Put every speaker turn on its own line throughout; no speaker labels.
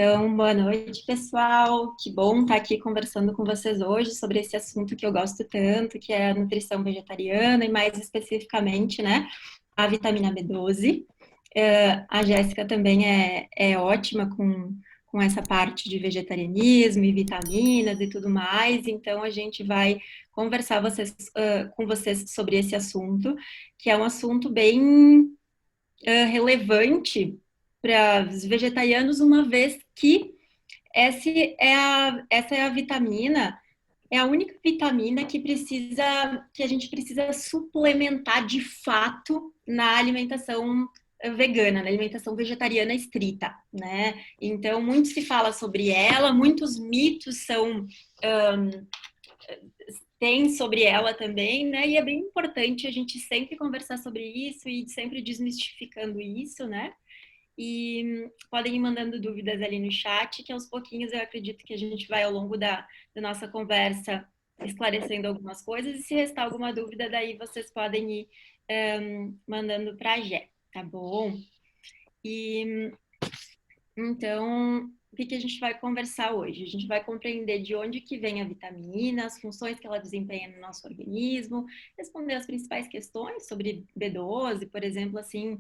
Então, boa noite, pessoal. Que bom estar aqui conversando com vocês hoje sobre esse assunto que eu gosto tanto, que é a nutrição vegetariana e mais especificamente, né, a vitamina B12. A Jéssica também é ótima com essa parte de vegetarianismo e vitaminas e tudo mais, então a gente vai conversar com vocês sobre esse assunto, que é um assunto bem relevante para os vegetarianos, uma vez que essa é a vitamina, é a única vitamina que a gente precisa suplementar de fato na alimentação vegana, na alimentação vegetariana estrita, né? Então, muito se fala sobre ela, muitos mitos tem sobre ela também, né? E é bem importante a gente sempre conversar sobre isso e sempre desmistificando isso, né? E podem ir mandando dúvidas ali no chat, que aos pouquinhos eu acredito que a gente vai ao longo da nossa conversa esclarecendo algumas coisas, e se restar alguma dúvida, daí vocês podem ir mandando para a Gé, tá bom? E então, o que a gente vai conversar hoje? A gente vai compreender de onde que vem a vitamina, as funções que ela desempenha no nosso organismo, responder as principais questões sobre B12, por exemplo, assim,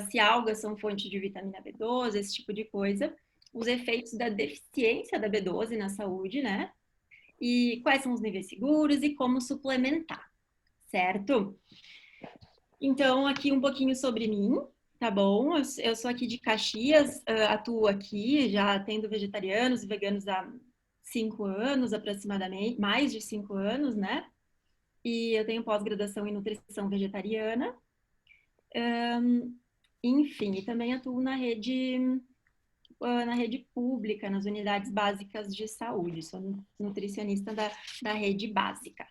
se algas são fonte de vitamina B12, esse tipo de coisa, os efeitos da deficiência da B12 na saúde, né? E quais são os níveis seguros e como suplementar, certo? Então, aqui um pouquinho sobre mim, tá bom? Eu sou aqui de Caxias, atuo aqui, já atendo vegetarianos e veganos há 5 anos aproximadamente, mais de 5 anos, né? E eu tenho pós-graduação em nutrição vegetariana. Enfim, e também atuo na rede pública, nas unidades básicas de saúde. Sou nutricionista da rede básica.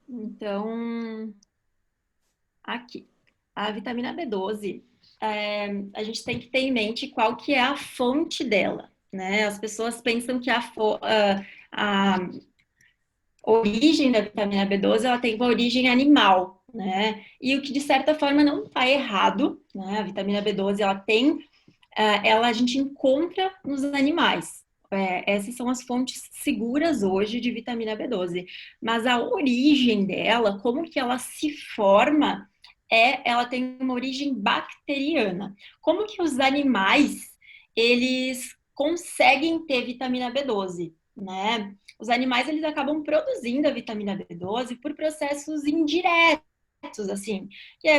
Então, aqui. A vitamina B12, a gente tem que ter em mente qual que é a fonte dela, né? As pessoas pensam que a origem da vitamina B12, ela tem uma origem animal, né? E o que, de certa forma, não está errado, né? A vitamina B12, ela a gente encontra nos animais. Essas são as fontes seguras hoje de vitamina B12. Mas a origem dela, como que ela se forma, ela tem uma origem bacteriana. Como que os animais, eles conseguem ter vitamina B12, né? Os animais, eles acabam produzindo a vitamina B12 por processos indiretos, assim,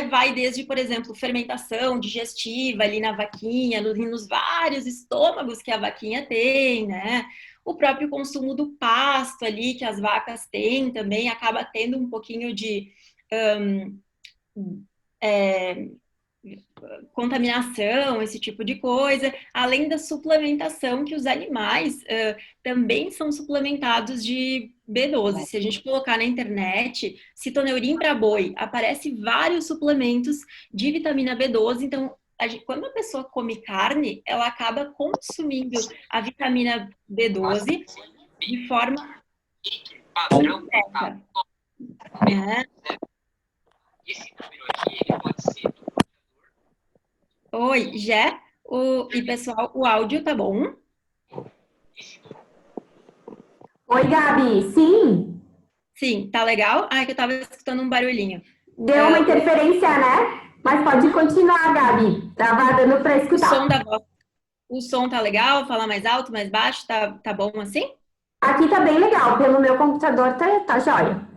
vai desde, por exemplo, fermentação digestiva ali na vaquinha, nos vários estômagos que a vaquinha tem, né? O próprio consumo do pasto ali que as vacas têm também acaba tendo um pouquinho de é, contaminação, esse tipo de coisa, além da suplementação que os animais também são suplementados de B12. Se a gente colocar na internet citoneurim para boi, aparece vários suplementos de vitamina B12. Então, quando a pessoa come carne, ela acaba consumindo a vitamina B12 de forma indireta, né?
Esse número aqui ele pode ser.
Oi, Jé, e pessoal, o áudio tá bom?
Oi, Gabi. Sim,
Sim, tá legal? Ah, é que eu tava escutando um barulhinho.
deu uma interferência, né? Mas pode continuar, Gabi. Tava dando para
O som
escutar.
da voz, o som tá legal? Falar mais alto, mais baixo, tá bom assim?
Aqui tá bem legal. Pelo meu computador tá jóia.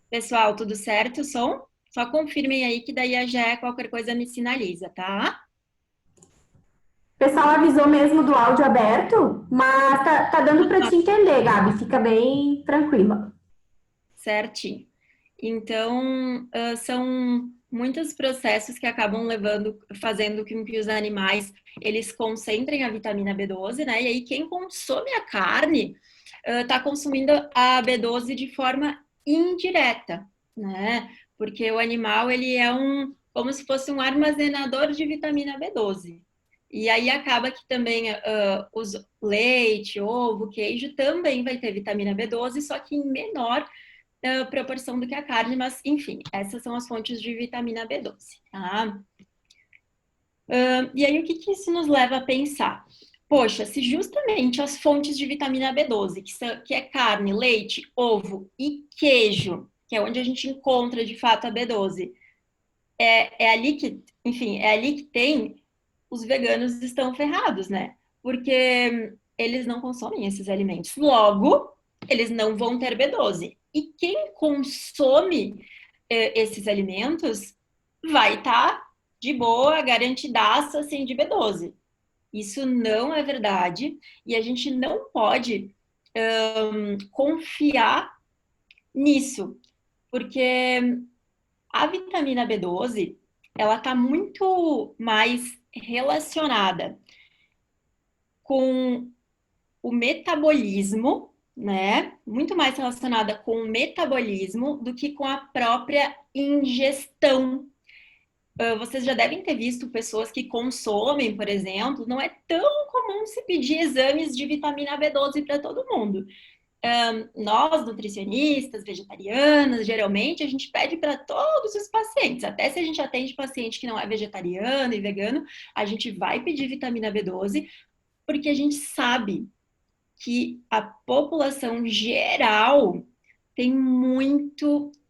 Pessoal, tudo certo? O som? Só confirmem aí que daí a Jé qualquer coisa me sinaliza, tá?
O pessoal avisou mesmo do áudio aberto, mas tá dando para te entender, Gabi. Fica bem tranquila.
Certinho. Então, são muitos processos que acabam fazendo com que os animais, eles concentrem a vitamina B12, né? E aí, quem consome a carne, está consumindo a B12 de forma indireta, né? Porque o animal, ele é como se fosse um armazenador de vitamina B12. E aí acaba que também os leite, ovo, queijo também vai ter vitamina B12, só que em menor proporção do que a carne, mas enfim, essas são as fontes de vitamina B12, tá? E aí, o que isso nos leva a pensar? Poxa, se justamente as fontes de vitamina B12, que é carne, leite, ovo e queijo, que é onde a gente encontra de fato a B12, é ali que, enfim, é ali que tem, os veganos estão ferrados, né? Porque eles não consomem esses alimentos. Logo, eles não vão ter B12. E quem consome esses alimentos vai estar de boa, garantidaço, assim, de B12. Isso não é verdade e a gente não pode confiar nisso, porque a vitamina B12 ela está muito mais relacionada com o metabolismo, né? Muito mais relacionada com o metabolismo do que com a própria ingestão. Vocês já devem ter visto pessoas que consomem, por exemplo, não é tão comum se pedir exames de vitamina B12 para todo mundo. Nós, nutricionistas, vegetarianas, geralmente a gente pede para todos os pacientes, até se a gente atende paciente que não é vegetariano e vegano, a gente vai pedir vitamina B12, porque a gente sabe que a população geral tem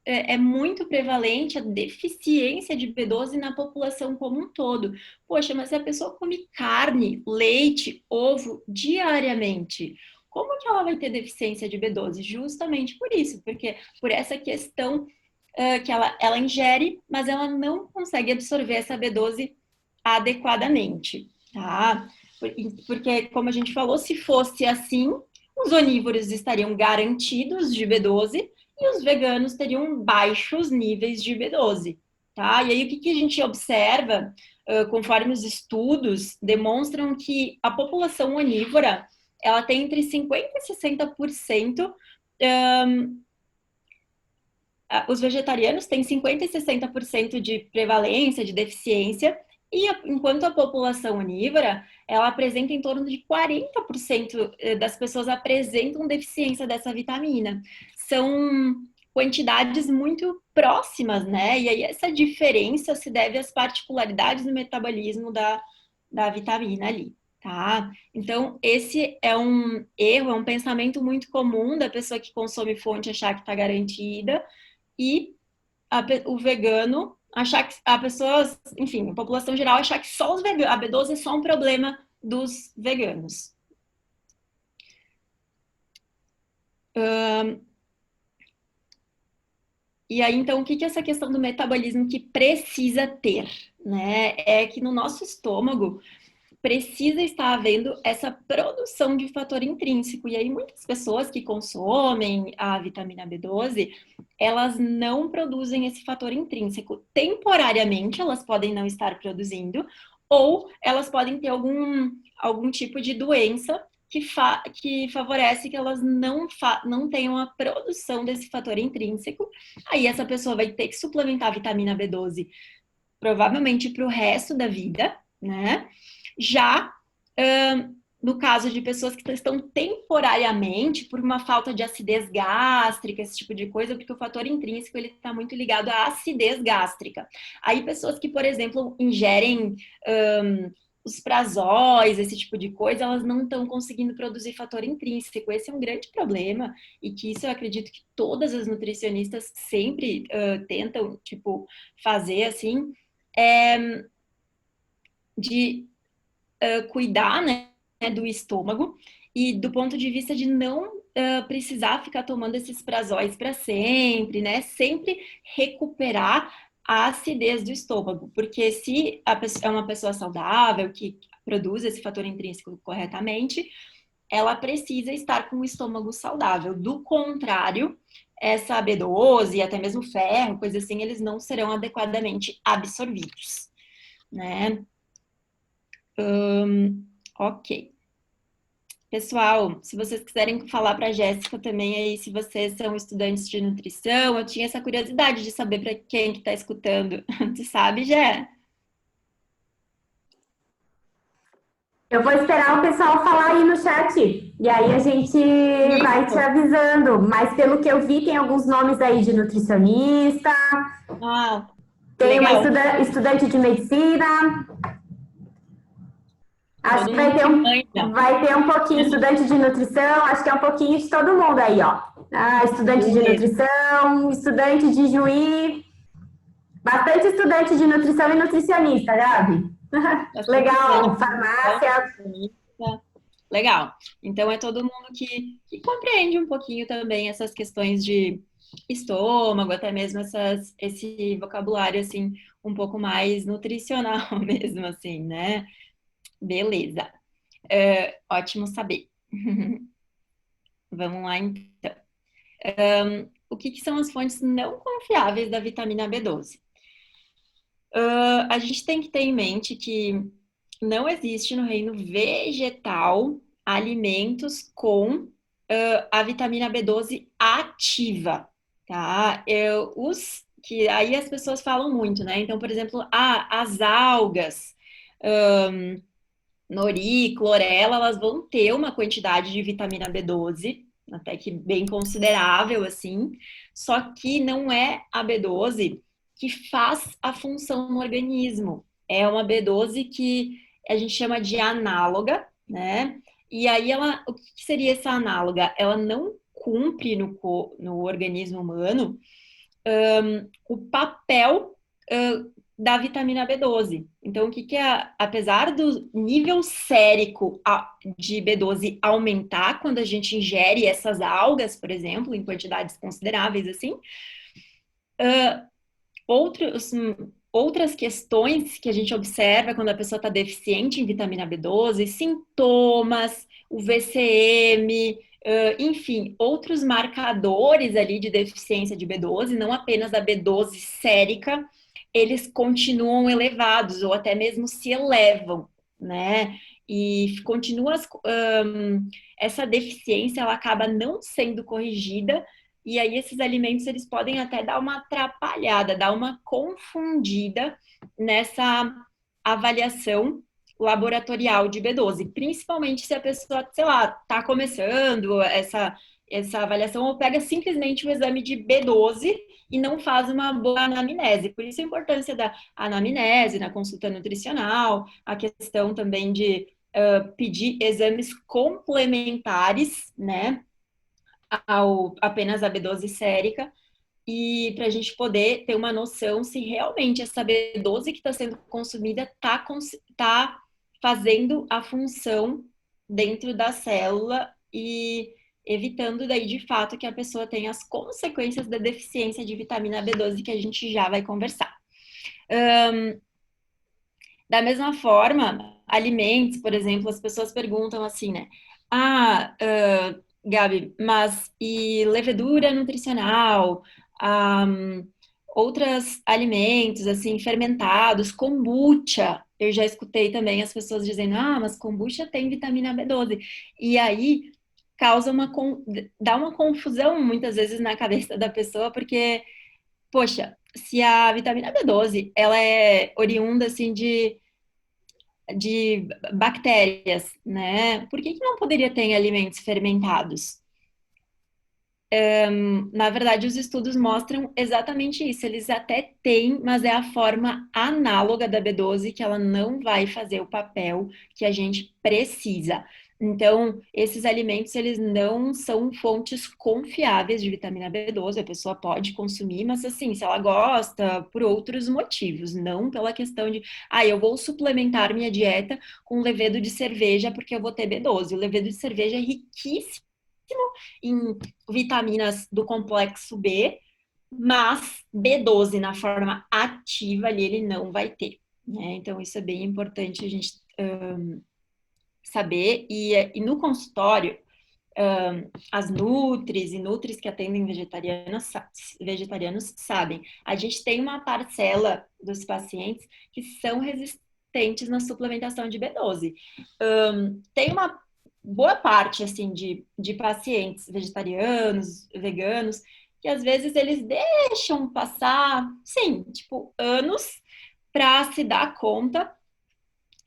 é muito prevalente a deficiência de B12 na população como um todo. Poxa, mas se a pessoa come carne, leite, ovo diariamente, como que ela vai ter deficiência de B12? Justamente por isso, porque por essa questão que ela ingere, mas ela não consegue absorver essa B12 adequadamente, tá? Porque, como a gente falou, se fosse assim, os onívoros estariam garantidos de B12 e os veganos teriam baixos níveis de B12, tá? E aí, o que a gente observa, conforme os estudos demonstram que a população onívora, ela tem entre 50% e 60%, os vegetarianos têm 50% e 60% de prevalência, de deficiência, e enquanto a população onívora, ela apresenta em torno de 40% das pessoas apresentam deficiência dessa vitamina. São quantidades muito próximas, né? E aí essa diferença se deve às particularidades do metabolismo da vitamina ali, tá? Então, esse é um erro, é um pensamento muito comum da pessoa que consome fonte achar que está garantida, e o vegano achar que a pessoa, enfim, a população geral achar que só os veganos, a B12 é só um problema dos veganos. E aí, então, o que é essa questão do metabolismo que precisa ter, né? É que no nosso estômago precisa estar havendo essa produção de fator intrínseco. E aí, muitas pessoas que consomem a vitamina B12, elas não produzem esse fator intrínseco. Temporariamente, elas podem não estar produzindo, ou elas podem ter algum tipo de doença que favorece que elas não tenham a produção desse fator intrínseco. Aí, essa pessoa vai ter que suplementar a vitamina B12, provavelmente para o resto da vida, né? Já no caso de pessoas que estão temporariamente por uma falta de acidez gástrica, esse tipo de coisa, porque o fator intrínseco ele está muito ligado à acidez gástrica. Aí pessoas que, por exemplo, ingerem os prazóis, esse tipo de coisa, elas não estão conseguindo produzir fator intrínseco. Esse é um grande problema e que isso eu acredito que todas as nutricionistas sempre tentam, tipo, fazer assim, de cuidar, né, do estômago e do ponto de vista de não precisar ficar tomando esses prazóis para sempre, né? Sempre recuperar a acidez do estômago, porque se a pessoa é uma pessoa saudável, que produz esse fator intrínseco corretamente, ela precisa estar com o estômago saudável. Do contrário, essa B12 e até mesmo ferro, coisa assim, eles não serão adequadamente absorvidos, né? Ok. Pessoal, se vocês quiserem falar para a Jéssica também aí, se vocês são estudantes de nutrição, eu tinha essa curiosidade de saber para quem que está escutando. Tu sabe, Jé?
Eu vou esperar o pessoal falar aí no chat. E aí a gente vai te
Isso.
avisando. Mas pelo que eu vi, tem alguns nomes aí de nutricionista,
Ah,
tem uma
legal.
estudante de medicina. Acho
Todo
que
mundo que manja.
vai ter um pouquinho estudante de nutrição, acho que é um pouquinho de todo mundo aí, ó. Ah, estudante de
Beleza.
nutrição, estudante de juiz, bastante estudante de nutrição e nutricionista, Gabi.
Bastante estudante
Legal,
de nutrição,
farmácia.
nutricionista. Legal. Então é todo mundo que compreende um pouquinho também essas questões de estômago, até mesmo esse vocabulário assim um pouco mais nutricional mesmo, assim, né? Beleza. Ótimo saber. Vamos lá, então. O que são as fontes não confiáveis da vitamina B12? A gente tem que ter em mente que não existe no reino vegetal alimentos com a vitamina B12 ativa, tá? Os que aí as pessoas falam muito, né? Então, por exemplo, as algas, nori, clorela, elas vão ter uma quantidade de vitamina B12, até que bem considerável, assim, só que não é a B12 que faz a função no organismo. É uma B12 que a gente chama de análoga, né? E aí o que seria essa análoga? Ela não cumpre no organismo humano o papel da vitamina B12. Então, o que que é? Apesar do nível sérico de B12 aumentar quando a gente ingere essas algas, por exemplo, em quantidades consideráveis assim, outros, outras questões que a gente observa quando a pessoa está deficiente em vitamina B12, sintomas, o VCM, enfim, outros marcadores ali de deficiência de B12, não apenas a B12 sérica, eles continuam elevados ou até mesmo se elevam, né? E continua essa deficiência, ela acaba não sendo corrigida e aí esses alimentos eles podem até dar uma atrapalhada, dar uma confundida nessa avaliação laboratorial de B12, principalmente se a pessoa, sei lá, está começando essa avaliação ou pega simplesmente o exame de B12 e não faz uma boa anamnese. Por isso a importância da anamnese na consulta nutricional, a questão também de pedir exames complementares, né? Apenas a B12 sérica, e para a gente poder ter uma noção se realmente essa B12 que está sendo consumida tá fazendo a função dentro da célula e evitando daí de fato que a pessoa tenha as consequências da deficiência de vitamina B12 que a gente já vai conversar. Da mesma forma, alimentos, por exemplo, as pessoas perguntam assim, né? Gabi, mas e levedura nutricional? Ah, outros alimentos, assim, fermentados, kombucha. Eu já escutei também as pessoas dizendo, mas kombucha tem vitamina B12. E aí causa dá uma confusão muitas vezes na cabeça da pessoa, porque, poxa, se a vitamina B12, ela é oriunda, assim, de bactérias, né? Por que não poderia ter em alimentos fermentados? Na verdade, os estudos mostram exatamente isso. Eles até têm, mas é a forma análoga da B12 que ela não vai fazer o papel que a gente precisa. Então, esses alimentos, eles não são fontes confiáveis de vitamina B12. A pessoa pode consumir, mas assim, se ela gosta, por outros motivos, não pela questão de, eu vou suplementar minha dieta com levedo de cerveja porque eu vou ter B12. O levedo de cerveja é riquíssimo em vitaminas do complexo B, mas B12 na forma ativa ali ele não vai ter, né? Então isso é bem importante a gente saber. E no consultório, as nutris e nutris que atendem vegetarianos sabem, a gente tem uma parcela dos pacientes que são resistentes na suplementação de B12. Tem uma boa parte, assim, de pacientes vegetarianos, veganos, que às vezes eles deixam passar, sim, tipo, anos para se dar conta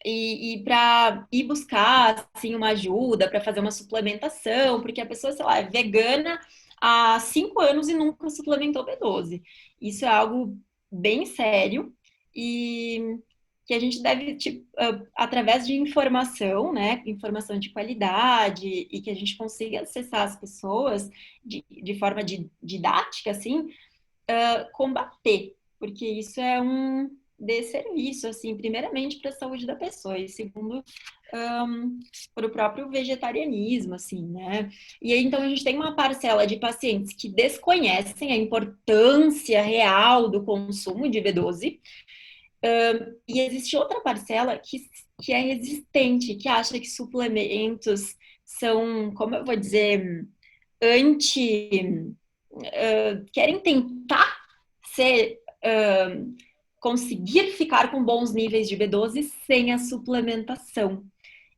e para ir buscar, assim, uma ajuda, para fazer uma suplementação, porque a pessoa, sei lá, é vegana há 5 anos e nunca suplementou B12. Isso é algo bem sério e que a gente deve, tipo, através de informação, né, informação de qualidade, e que a gente consiga acessar as pessoas de forma didática, assim, combater, porque isso é um desserviço, assim, primeiramente para a saúde da pessoa, e segundo, para o próprio vegetarianismo, assim, né? E aí, então, a gente tem uma parcela de pacientes que desconhecem a importância real do consumo de B12, e existe outra parcela que é resistente, que acha que suplementos são, como eu vou dizer, anti... querem tentar ser... conseguir ficar com bons níveis de B12 sem a suplementação.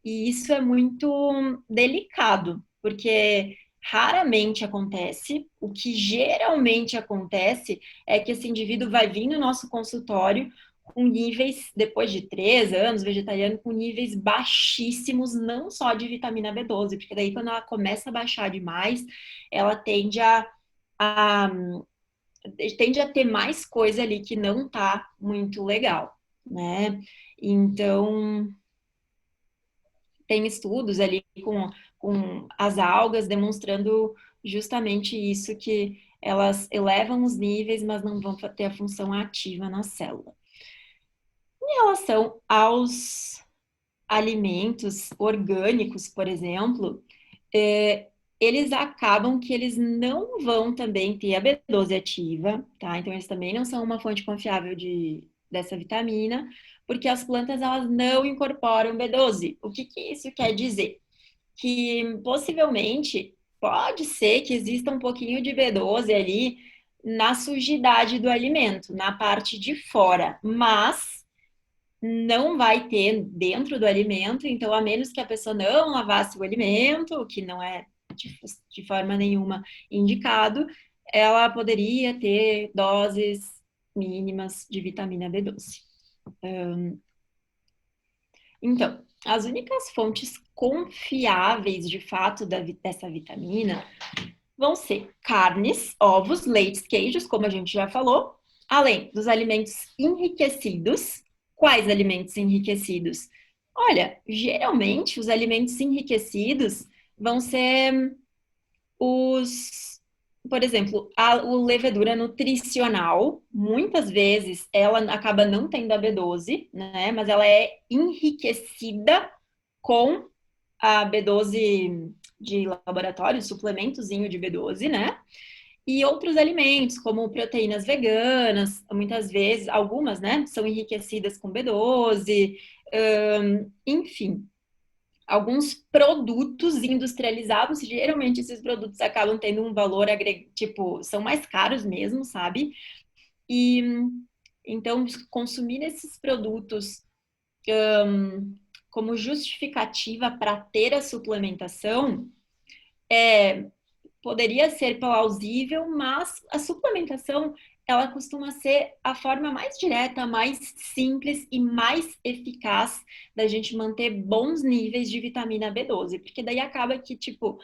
E isso é muito delicado, porque raramente acontece. O que geralmente acontece é que esse indivíduo vai vir no nosso consultório com níveis, depois de 3 anos, vegetariano, com níveis baixíssimos, não só de vitamina B12, porque daí quando ela começa a baixar demais, ela a tende a ter mais coisa ali que não tá muito legal, né? Então, tem estudos ali com as algas demonstrando justamente isso, que elas elevam os níveis, mas não vão ter a função ativa na célula. Em relação aos alimentos orgânicos, por exemplo, eles acabam que eles não vão também ter a B12 ativa, tá? Então, eles também não são uma fonte confiável dessa vitamina, porque as plantas, elas não incorporam B12. O que que isso quer dizer? Que possivelmente pode ser que exista um pouquinho de B12 ali na sujidade do alimento, na parte de fora, mas não vai ter dentro do alimento, então, a menos que a pessoa não lavasse o alimento, o que não é de forma nenhuma indicado, ela poderia ter doses mínimas de vitamina B12. Então, as únicas fontes confiáveis de fato dessa vitamina vão ser carnes, ovos, leites, queijos, como a gente já falou, além dos alimentos enriquecidos. Quais alimentos enriquecidos? Olha, geralmente os alimentos enriquecidos vão ser por exemplo, a levedura nutricional, muitas vezes ela acaba não tendo a B12, né? Mas ela é enriquecida com a B12 de laboratório, suplementozinho de B12, né? E outros alimentos, como proteínas veganas, muitas vezes, algumas, né, são enriquecidas com B12, enfim, alguns produtos industrializados, geralmente esses produtos acabam tendo um valor tipo, são mais caros mesmo, sabe? E então consumir esses produtos como justificativa para ter a suplementação poderia ser plausível, mas a suplementação ela costuma ser a forma mais direta, mais simples e mais eficaz da gente manter bons níveis de vitamina B12, porque daí acaba que, tipo,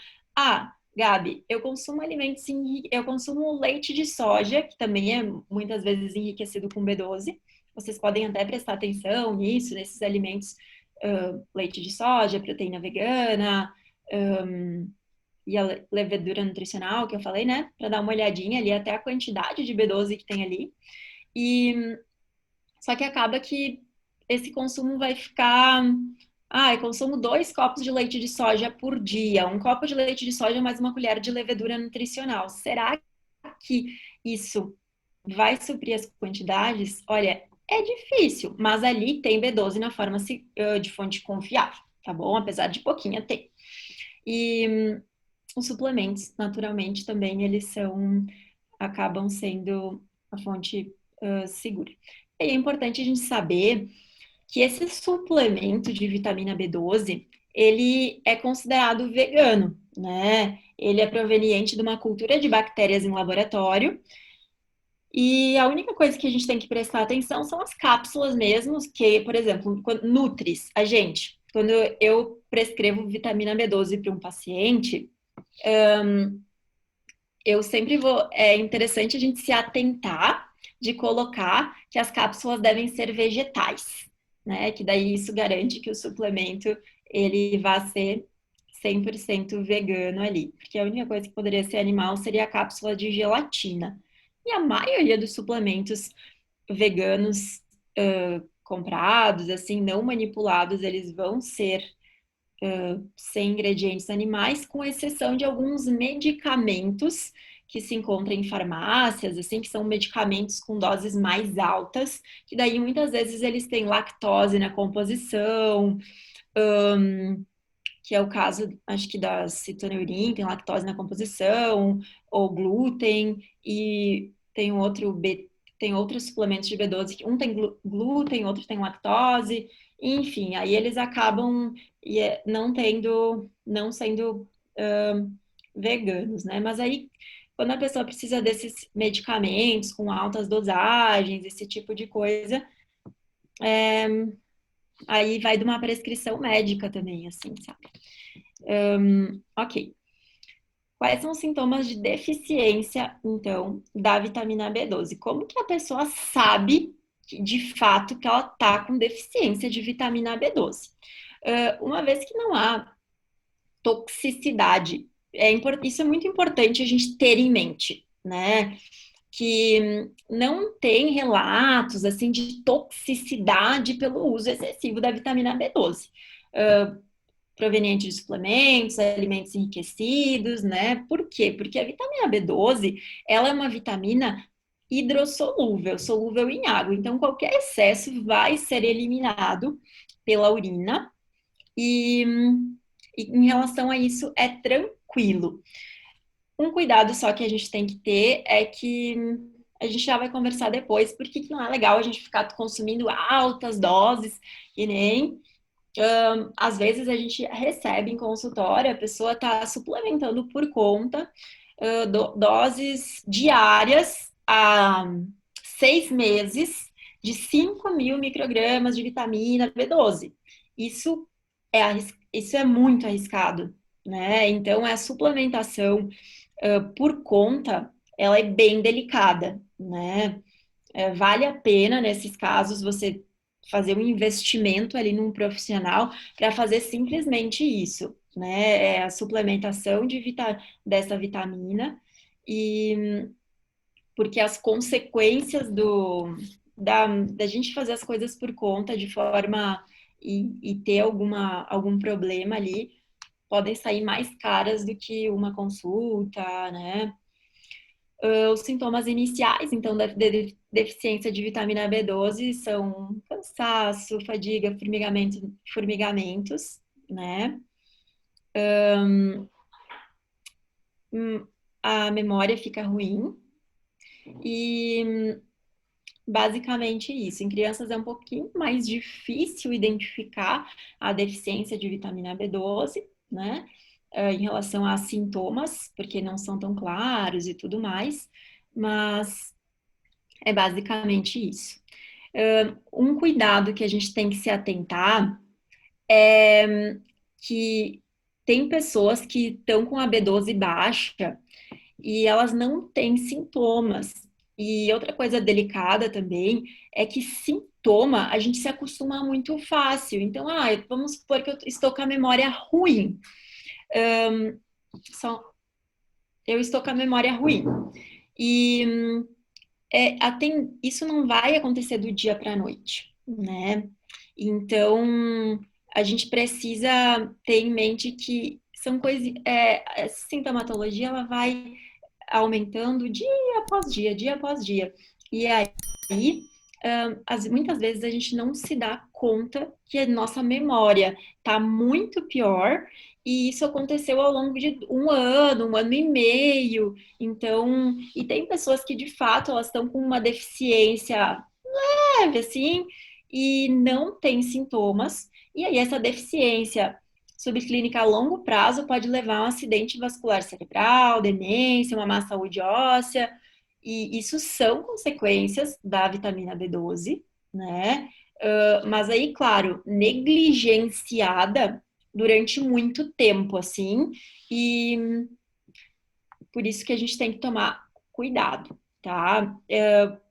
Gabi, eu consumo alimentos, eu consumo leite de soja, que também é muitas vezes enriquecido com B12. Vocês podem até prestar atenção nisso, nesses alimentos, leite de soja, proteína vegana, e a levedura nutricional que eu falei, né? Para dar uma olhadinha ali até a quantidade de B12 que tem ali. E só que acaba que esse consumo vai ficar. Eu consumo 2 copos de leite de soja por dia. Um copo de leite de soja mais uma colher de levedura nutricional. Será que isso vai suprir as quantidades? Olha, é difícil, mas ali tem B12 na forma de fonte confiável, tá bom? Apesar de pouquinha ter. E os suplementos, naturalmente, também acabam sendo a fonte segura. E é importante a gente saber que esse suplemento de vitamina B12, ele é considerado vegano, né? Ele é proveniente de uma cultura de bactérias em laboratório. E a única coisa que a gente tem que prestar atenção são as cápsulas mesmo, que, por exemplo, Nutris, quando eu prescrevo vitamina B12 para um paciente, eu sempre vou. É interessante a gente se atentar de colocar que as cápsulas devem ser vegetais, né? Que daí isso garante que o suplemento ele vai ser 100% vegano ali, porque a única coisa que poderia ser animal seria a cápsula de gelatina. E a maioria dos suplementos veganos comprados, assim, não manipulados, eles vão ser sem ingredientes animais, com exceção de alguns medicamentos que se encontram em farmácias, assim, que são medicamentos com doses mais altas, que daí muitas vezes eles têm lactose na composição, que é o caso, acho que da citoneurin, tem lactose na composição, ou glúten, e tem tem outros suplementos de B12, que um tem glúten, outro tem lactose, enfim, aí eles acabam não sendo veganos, né? Mas aí, quando a pessoa precisa desses medicamentos com altas dosagens, esse tipo de coisa, aí vai de uma prescrição médica também, assim, sabe? Ok. Quais são os sintomas de deficiência, então, da vitamina B12? Como que a pessoa sabe, de fato, que ela está com deficiência de vitamina B12? Uma vez que não há toxicidade, isso é muito importante a gente ter em mente, né? Que não tem relatos, assim, de toxicidade pelo uso excessivo da vitamina B12. Proveniente de suplementos, alimentos enriquecidos, né? Por quê? Porque a vitamina B12, ela é uma vitamina hidrossolúvel, solúvel em água. Então, qualquer excesso vai ser eliminado pela urina e, e em relação a isso é tranquilo. Um cuidado só que a gente tem que ter é que a gente já vai conversar depois, porque que não é legal a gente ficar consumindo altas doses e nem às vezes a gente recebe em consultório, a pessoa está suplementando por conta, doses diárias há 6 meses de 5.000 microgramas de vitamina B12. Isso isso é muito arriscado, né? Então, a suplementação por conta, ela é bem delicada, né? Vale a pena, nesses casos, você fazer um investimento ali num profissional para fazer simplesmente isso, né? É a suplementação dessa vitamina e porque as consequências da gente fazer as coisas por conta de forma e ter algum problema ali podem sair mais caras do que uma consulta, né? Os sintomas iniciais, então, da deficiência de vitamina B12 são cansaço, fadiga, formigamentos, né? A memória fica ruim e basicamente isso. Em crianças é um pouquinho mais difícil identificar a deficiência de vitamina B12, né? Em relação a sintomas, porque não são tão claros e tudo mais, mas é basicamente isso. Um cuidado que a gente tem que se atentar é que tem pessoas que estão com a B12 baixa e elas não têm sintomas. E outra coisa delicada também é que sintoma a gente se acostuma muito fácil. Então, vamos supor que eu estou com a memória ruim. Só, eu estou com a memória ruim. E isso não vai acontecer do dia para a noite, né? Então, a gente precisa ter em mente que são coisas, a sintomatologia ela vai aumentando dia após dia. E aí, muitas vezes a gente não se dá conta que a nossa memória está muito pior e isso aconteceu ao longo de um ano e meio. Então, e tem pessoas que de fato elas estão com uma deficiência leve, assim, e não tem sintomas. E aí, essa deficiência subclínica a longo prazo pode levar a um acidente vascular cerebral, demência, uma má saúde óssea, e isso são consequências da vitamina B12, né? Mas aí, claro, negligenciada durante muito tempo, assim, e por isso que a gente tem que tomar cuidado, tá?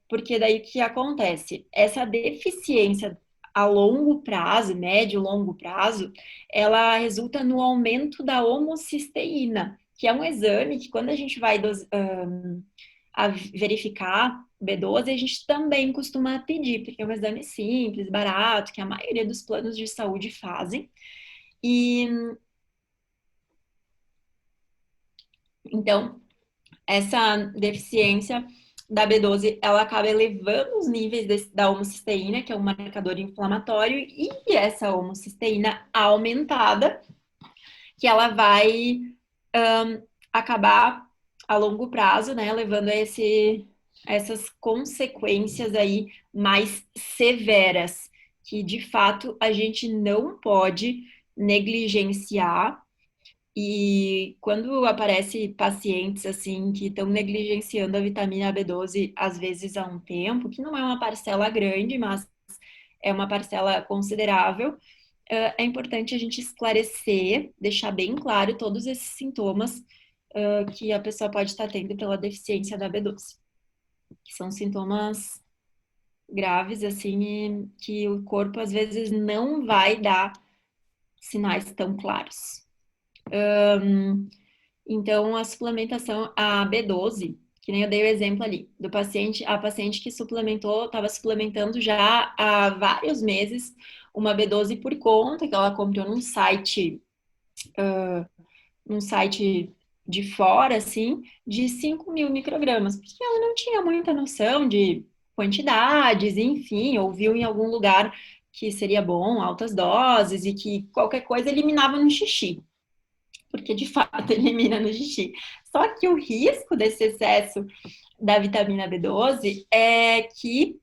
Porque daí o que acontece? Essa deficiência a longo prazo, médio e longo prazo, ela resulta no aumento da homocisteína, que é um exame que quando a gente vai a verificar B12, a gente também costuma pedir, porque é um exame simples, barato, que a maioria dos planos de saúde fazem. E então, essa deficiência da B12, ela acaba elevando os níveis da homocisteína, que é um marcador inflamatório, e essa homocisteína aumentada, que ela vai acabar a longo prazo, né, levando a essas consequências aí mais severas, que de fato a gente não pode negligenciar. E quando aparece pacientes assim que estão negligenciando a vitamina B12 às vezes há um tempo, que não é uma parcela grande, mas é uma parcela considerável, é importante a gente esclarecer, deixar bem claro todos esses sintomas que a pessoa pode estar tendo pela deficiência da B12, que são sintomas graves, assim, e que o corpo às vezes não vai dar sinais tão claros. Então, a suplementação, a B12, que nem eu dei o exemplo ali, do paciente, a paciente que suplementou, estava suplementando já há vários meses uma B12 por conta, que ela comprou num site de fora, assim, de 5.000 microgramas, porque ela não tinha muita noção de quantidades, enfim, ouviu em algum lugar que seria bom, altas doses, e que qualquer coisa eliminava no xixi, porque de fato elimina no xixi. Só que o risco desse excesso da vitamina B12 é que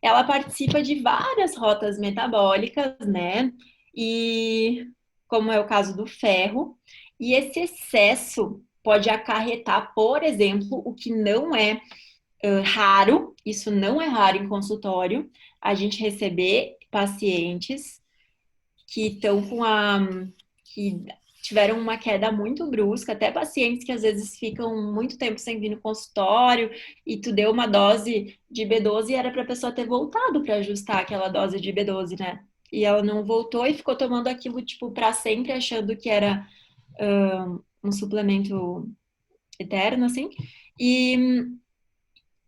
ela participa de várias rotas metabólicas, né? E como é o caso do ferro, e esse excesso pode acarretar, por exemplo, o que não é raro, isso não é raro em consultório, a gente receber pacientes que estão que tiveram uma queda muito brusca, até pacientes que às vezes ficam muito tempo sem vir no consultório e tu deu uma dose de B12 e era para a pessoa ter voltado para ajustar aquela dose de B12, né? E ela não voltou e ficou tomando aquilo tipo para sempre, achando que era um suplemento eterno, assim. E,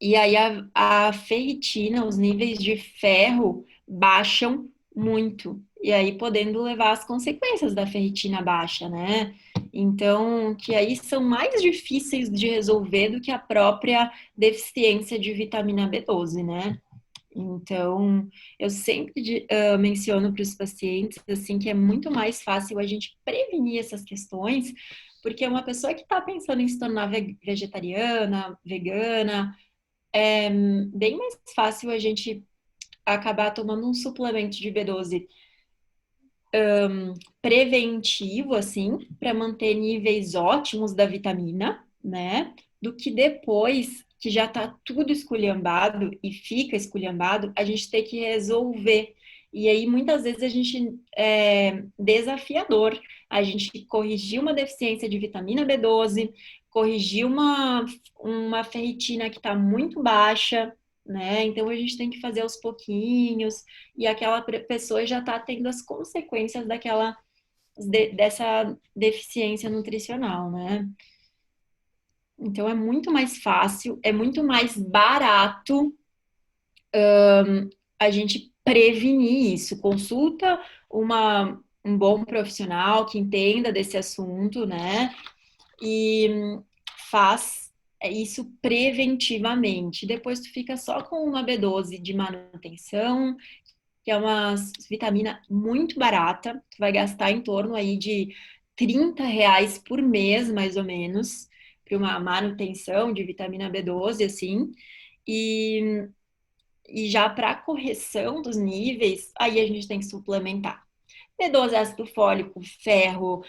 e aí a ferritina, os níveis de ferro baixam muito. E aí podendo levar as consequências da ferritina baixa, né? Então, que aí são mais difíceis de resolver do que a própria deficiência de vitamina B12, né? Então, eu sempre menciono para os pacientes assim que é muito mais fácil a gente prevenir essas questões, porque uma pessoa que está pensando em se tornar vegetariana, vegana, é bem mais fácil a gente acabar tomando um suplemento de B12 preventivo, assim, para manter níveis ótimos da vitamina, né? Do que depois que já tá tudo esculhambado e fica esculhambado, a gente ter que resolver. E aí, muitas vezes, a gente é desafiador a gente corrigir uma deficiência de vitamina B12, corrigir uma ferritina que está muito baixa, né? Então, a gente tem que fazer aos pouquinhos, e aquela pessoa já está tendo as consequências dessa deficiência nutricional, né? Então é muito mais fácil, é muito mais barato a gente prevenir isso. Consulta um bom profissional que entenda desse assunto, né? E faz isso preventivamente. Depois tu fica só com uma B12 de manutenção, que é uma vitamina muito barata. Tu vai gastar em torno aí de R$ 30 por mês, mais ou menos, para uma manutenção de vitamina B12, assim. E, e já para correção dos níveis, aí a gente tem que suplementar. B12, ácido fólico, ferro,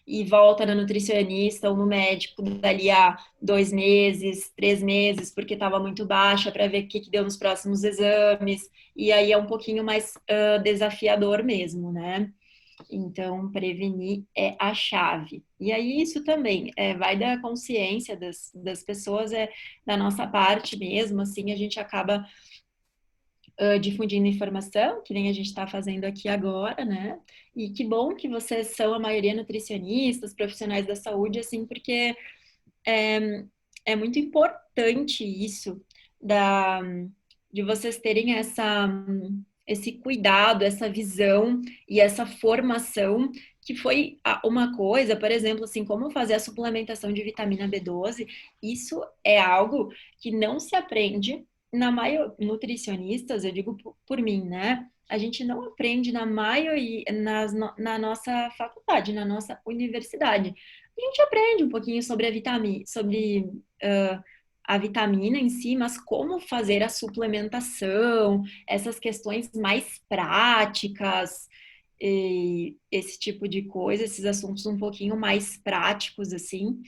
e volta na nutricionista ou no médico dali a 2 meses, 3 meses, porque estava muito baixa, para ver o que deu nos próximos exames. E aí é um pouquinho mais desafiador mesmo, né? Então, prevenir é a chave. E aí, isso também vai da consciência das pessoas, da nossa parte mesmo, assim, a gente acaba difundindo informação, que nem a gente está fazendo aqui agora, né? E que bom que vocês são a maioria nutricionistas, profissionais da saúde, assim, porque é muito importante isso da, de vocês terem esse cuidado, essa visão e essa formação, que foi uma coisa, por exemplo, assim, como fazer a suplementação de vitamina B12, isso é algo que não se aprende na maioria, nutricionistas, eu digo por mim, né? A gente não aprende na maioria, na nossa faculdade, na nossa universidade. A gente aprende um pouquinho sobre a vitamina, sobre a vitamina em si, mas como fazer a suplementação, essas questões mais práticas, esse tipo de coisa, esses assuntos um pouquinho mais práticos, assim,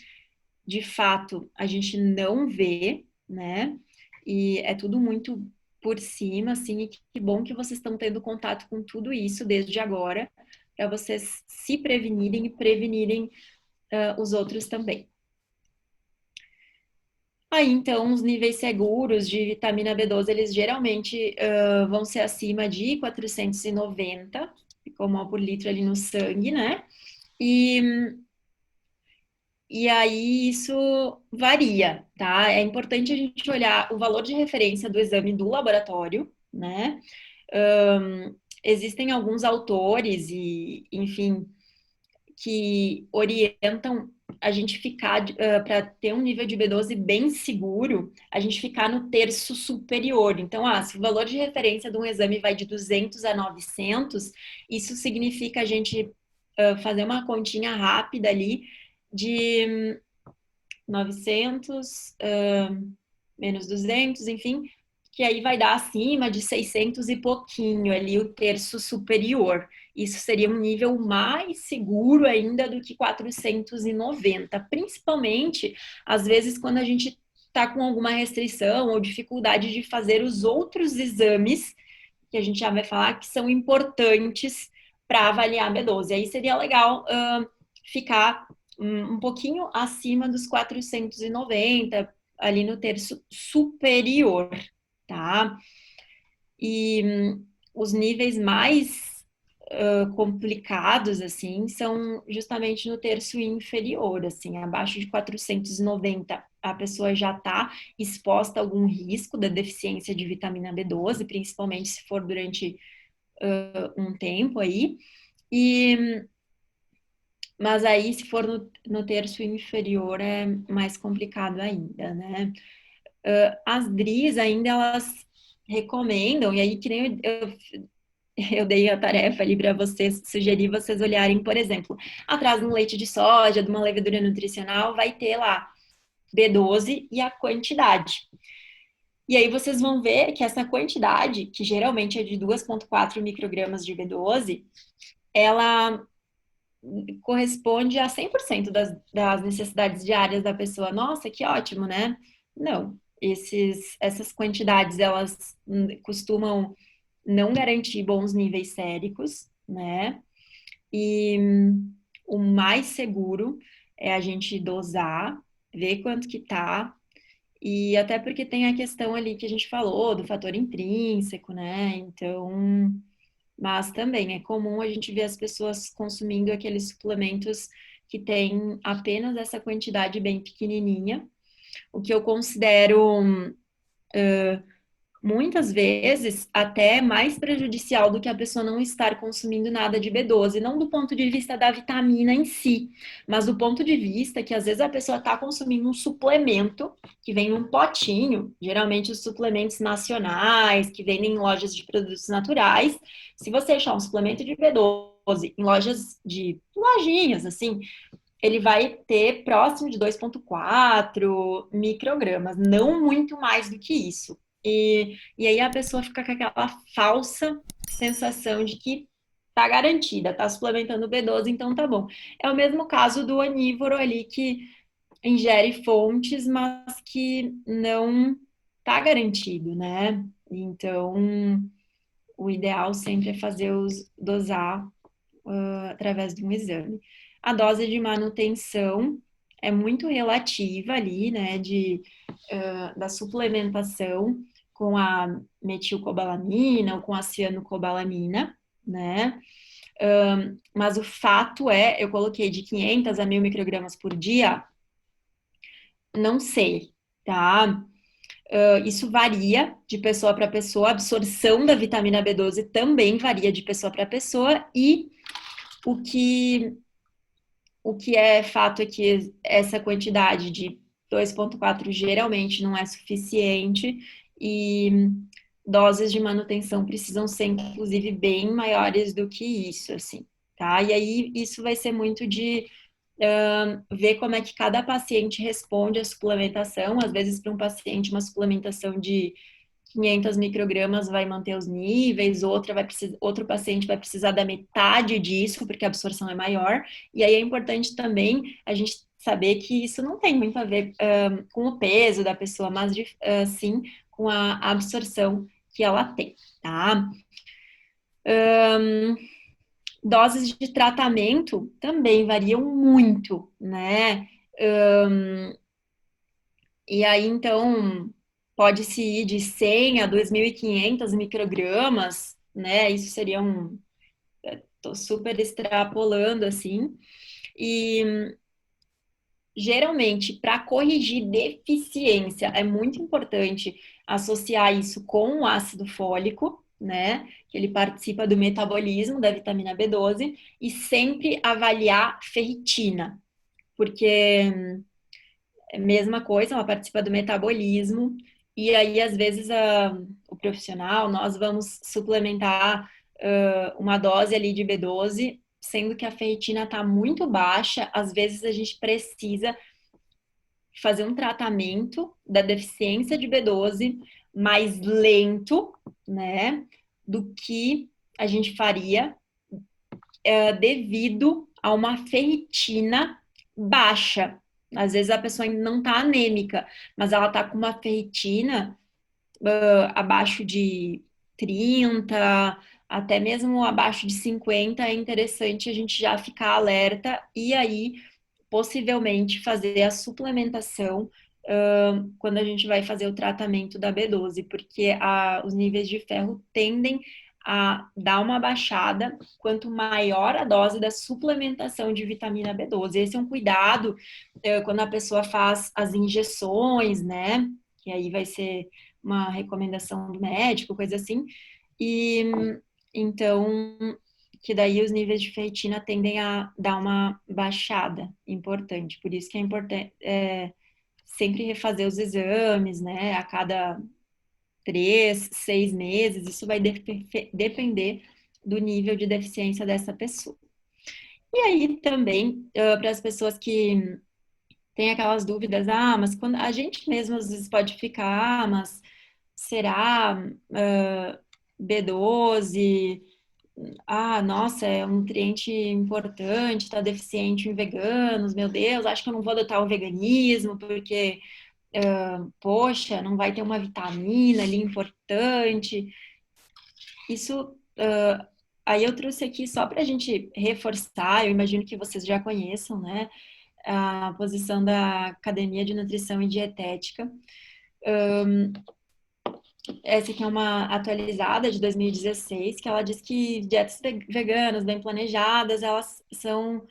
de fato, a gente não vê, né? E é tudo muito por cima, assim, e que bom que vocês estão tendo contato com tudo isso desde agora, para vocês se prevenirem e prevenirem os outros também. Aí, então, os níveis seguros de vitamina B12, eles geralmente vão ser acima de 490 mol por litro ali no sangue, né? E, e aí isso varia, tá? É importante a gente olhar o valor de referência do exame do laboratório, né? Existem alguns autores e, enfim, que orientam a gente ficar, para ter um nível de B12 bem seguro, a gente ficar no terço superior. Então, se o valor de referência de um exame vai de 200 a 900, isso significa a gente fazer uma continha rápida ali de 900 menos 200, enfim, que aí vai dar acima de 600 e pouquinho ali, o terço superior. Isso seria um nível mais seguro ainda do que 490, principalmente, às vezes, quando a gente está com alguma restrição ou dificuldade de fazer os outros exames, que a gente já vai falar, que são importantes para avaliar a B12. Aí seria legal ficar um pouquinho acima dos 490, ali no terço superior, tá? E os níveis mais complicados, assim, são justamente no terço inferior, assim, abaixo de 490, a pessoa já está exposta a algum risco da deficiência de vitamina B12, principalmente se for durante um tempo aí, mas aí, se for no terço inferior, é mais complicado ainda, né? As DRIs ainda elas recomendam, e aí que nem eu dei a tarefa ali para vocês, sugerir vocês olharem, por exemplo, atrás no leite de soja, de uma levedura nutricional, vai ter lá B12 e a quantidade. E aí vocês vão ver que essa quantidade, que geralmente é de 2,4 microgramas de B12, ela corresponde a 100% das necessidades diárias da pessoa. Nossa, que ótimo, né? Não, essas quantidades, elas costumam não garantir bons níveis séricos, né? E o mais seguro é a gente dosar, ver quanto que tá, e até porque tem a questão ali que a gente falou, do fator intrínseco, né? Então, mas também é comum a gente ver as pessoas consumindo aqueles suplementos que têm apenas essa quantidade bem pequenininha, o que eu considero muitas vezes até mais prejudicial do que a pessoa não estar consumindo nada de B12, não do ponto de vista da vitamina em si, mas do ponto de vista que às vezes a pessoa está consumindo um suplemento que vem num potinho, geralmente os suplementos nacionais, que vendem em lojas de produtos naturais. Se você achar um suplemento de B12 em lojas de lojinhas, assim, ele vai ter próximo de 2,4 microgramas, não muito mais do que isso. E aí a pessoa fica com aquela falsa sensação de que tá garantida, tá suplementando B12, então tá bom. É o mesmo caso do onívoro ali que ingere fontes, mas que não tá garantido, né? Então, o ideal sempre é dosar através de um exame. A dose de manutenção é muito relativa ali, né, da suplementação, com a metilcobalamina ou com a cianocobalamina, né? Mas o fato é, eu coloquei de 500 a 1.000 microgramas por dia, não sei, tá? Isso varia de pessoa para pessoa, a absorção da vitamina B12 também varia de pessoa para pessoa, e o que, o que é fato é que essa quantidade de 2,4 geralmente não é suficiente, e doses de manutenção precisam ser, inclusive, bem maiores do que isso, assim, tá? E aí isso vai ser muito de ver como é que cada paciente responde à suplementação. Às vezes, para um paciente, uma suplementação de 500 microgramas vai manter os níveis, outro paciente vai precisar da metade disso, porque a absorção é maior. E aí é importante também a gente saber que isso não tem muito a ver com o peso da pessoa, mas sim com a absorção que ela tem, tá? Doses de tratamento também variam muito, né? E aí, então, pode-se ir de 100 a 2.500 microgramas, né? Isso seria tô super extrapolando, assim. E, geralmente, para corrigir deficiência, é muito importante associar isso com o ácido fólico, né? Que ele participa do metabolismo da vitamina B12, e sempre avaliar ferritina, porque é a mesma coisa, ela participa do metabolismo, e aí, às vezes, o profissional, nós vamos suplementar uma dose ali de B12, sendo que a ferritina está muito baixa, às vezes a gente precisa fazer um tratamento da deficiência de B12 mais lento, né, do que a gente faria devido a uma ferritina baixa. Às vezes a pessoa ainda não está anêmica, mas ela está com uma ferritina abaixo de 30, até mesmo abaixo de 50, é interessante a gente já ficar alerta e aí possivelmente fazer a suplementação quando a gente vai fazer o tratamento da B12, porque os níveis de ferro tendem a dar uma baixada quanto maior a dose da suplementação de vitamina B12. Esse é um cuidado quando a pessoa faz as injeções, né? Que aí vai ser uma recomendação do médico, coisa assim. E então, que daí os níveis de ferritina tendem a dar uma baixada importante. Por isso que é importante sempre refazer os exames, né? A cada 3, 6 meses. Isso vai depender do nível de deficiência dessa pessoa. E aí também, para as pessoas que têm aquelas dúvidas, mas quando a gente mesmo às vezes pode ficar, mas será B12? Nossa, é um nutriente importante, está deficiente em veganos, meu Deus, acho que eu não vou adotar o veganismo, porque, poxa, não vai ter uma vitamina ali importante. Isso, aí eu trouxe aqui só para a gente reforçar, eu imagino que vocês já conheçam, né, a posição da Academia de Nutrição e Dietética. Essa aqui é uma atualizada de 2016, que ela diz que dietas veganas bem planejadas, elas são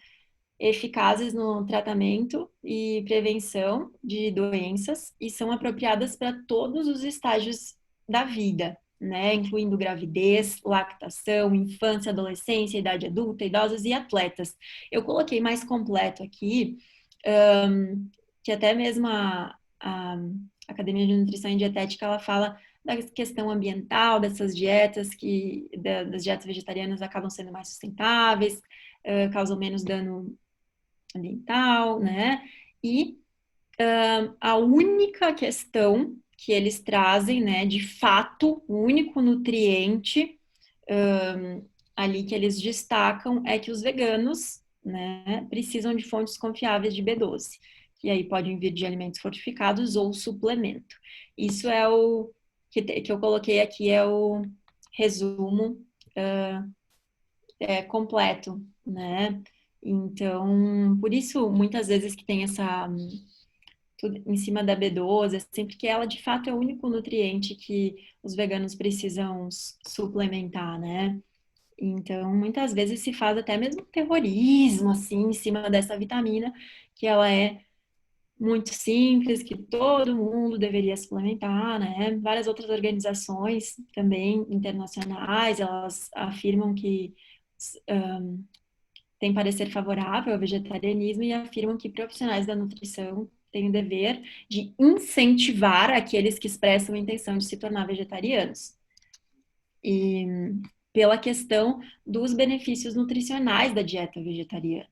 eficazes no tratamento e prevenção de doenças e são apropriadas para todos os estágios da vida, né? Incluindo gravidez, lactação, infância, adolescência, idade adulta, idosos e atletas. Eu coloquei mais completo aqui, que até mesmo a Academia de Nutrição e Dietética, ela fala da questão ambiental dessas dietas, das dietas vegetarianas acabam sendo mais sustentáveis, causam menos dano ambiental, né? E a única questão que eles trazem, né, de fato, o único nutriente ali que eles destacam é que os veganos, né, precisam de fontes confiáveis de B12. E aí podem vir de alimentos fortificados ou suplemento. Isso é o que eu coloquei aqui, é o resumo completo, né? Então, por isso, muitas vezes que tem tudo em cima da B12, assim, porque ela de fato é o único nutriente que os veganos precisam suplementar, né? Então, muitas vezes se faz até mesmo terrorismo, assim, em cima dessa vitamina, que ela é muito simples, que todo mundo deveria suplementar, né? Várias outras organizações também internacionais, elas afirmam que tem parecer favorável ao vegetarianismo e afirmam que profissionais da nutrição têm o dever de incentivar aqueles que expressam a intenção de se tornar vegetarianos. E pela questão dos benefícios nutricionais da dieta vegetariana.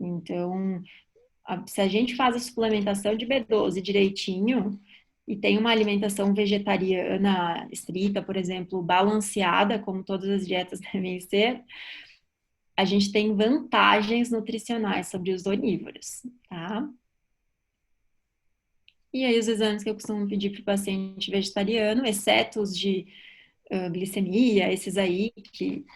Então, se a gente faz a suplementação de B12 direitinho e tem uma alimentação vegetariana estrita, por exemplo, balanceada, como todas as dietas devem ser, a gente tem vantagens nutricionais sobre os onívoros, tá? E aí os exames que eu costumo pedir para o paciente vegetariano, exceto os de glicemia, esses aí que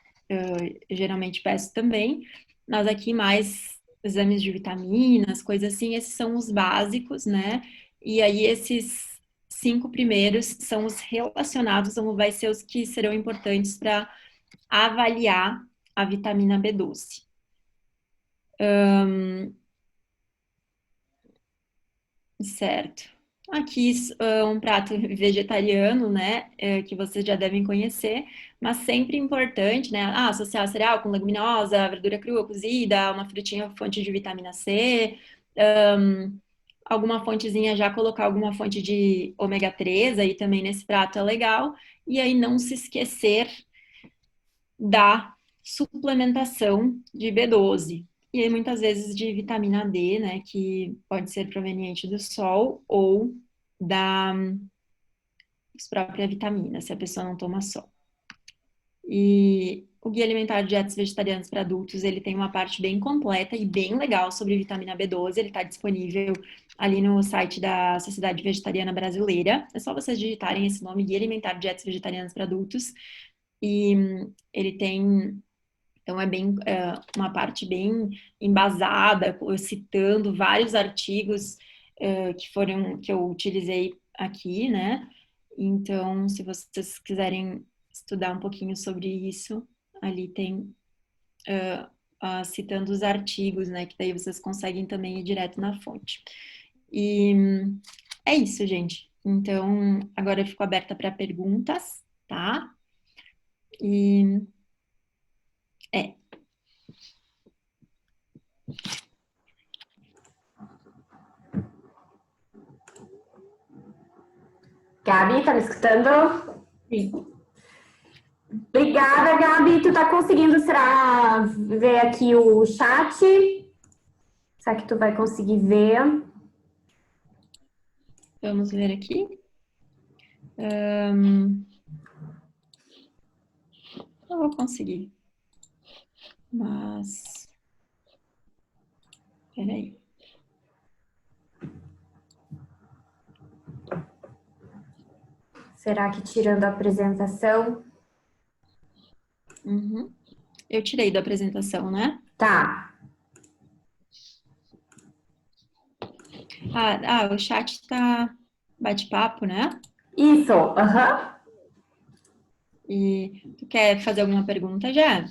geralmente peço também, mas aqui mais exames de vitaminas, coisas assim, esses são os básicos, né? E aí esses 5 primeiros são os relacionados, ou vai ser os que serão importantes para avaliar a vitamina B12. Certo. Aqui um prato vegetariano, né, que vocês já devem conhecer, mas sempre importante, né, associar cereal com leguminosa, verdura crua cozida, uma frutinha fonte de vitamina C, alguma fontezinha já colocar alguma fonte de ômega 3 aí também nesse prato é legal, e aí não se esquecer da suplementação de B12. E aí, muitas vezes de vitamina D, né, que pode ser proveniente do sol ou da própria vitamina, se a pessoa não toma sol. E o Guia Alimentar de Dietas Vegetarianas para Adultos, ele tem uma parte bem completa e bem legal sobre vitamina B12, ele está disponível ali no site da Sociedade Vegetariana Brasileira. É só vocês digitarem esse nome, Guia Alimentar de Dietas Vegetarianas para Adultos, e ele tem... Então, uma parte bem embasada, citando vários artigos que eu utilizei aqui, né? Então, se vocês quiserem estudar um pouquinho sobre isso, ali tem citando os artigos, né? Que daí vocês conseguem também ir direto na fonte. E é isso, gente. Então, agora eu fico aberta para perguntas, tá? E...
Gabi, tá me escutando?
Sim.
Obrigada, Gabi. Tu tá conseguindo, será, ver aqui o chat? Será que tu vai conseguir ver?
Vamos ver aqui. Eu vou conseguir. Mas... Peraí.
Será que tirando a apresentação?
Uhum. Eu tirei da apresentação, né?
Tá.
O chat tá bate-papo, né?
Isso, aham.
E tu quer fazer alguma pergunta já?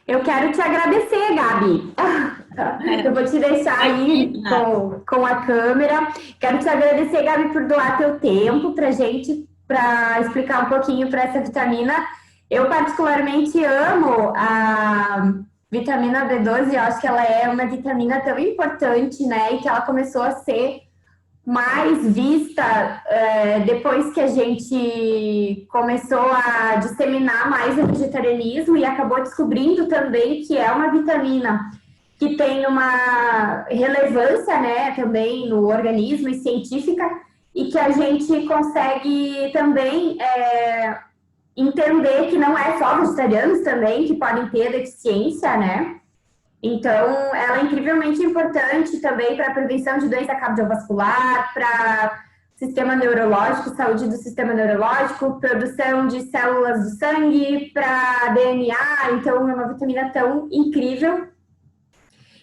Eu quero te agradecer, Gabi. Eu vou te deixar aí com a câmera. Quero te agradecer, Gabi, por doar teu tempo pra gente, para explicar um pouquinho para essa vitamina. Eu particularmente amo a vitamina B12, eu acho que ela é uma vitamina tão importante, né? E que ela começou a ser mais vista depois que a gente começou a disseminar mais o vegetarianismo e acabou descobrindo também que é uma vitamina que tem uma relevância, né, também no organismo e científica, e que a gente consegue também entender que não é só vegetarianos também que podem ter deficiência, né? Então, ela é incrivelmente importante também para a prevenção de doença cardiovascular, para sistema neurológico, saúde do sistema neurológico, produção de células do sangue, para DNA. Então, é uma vitamina tão incrível.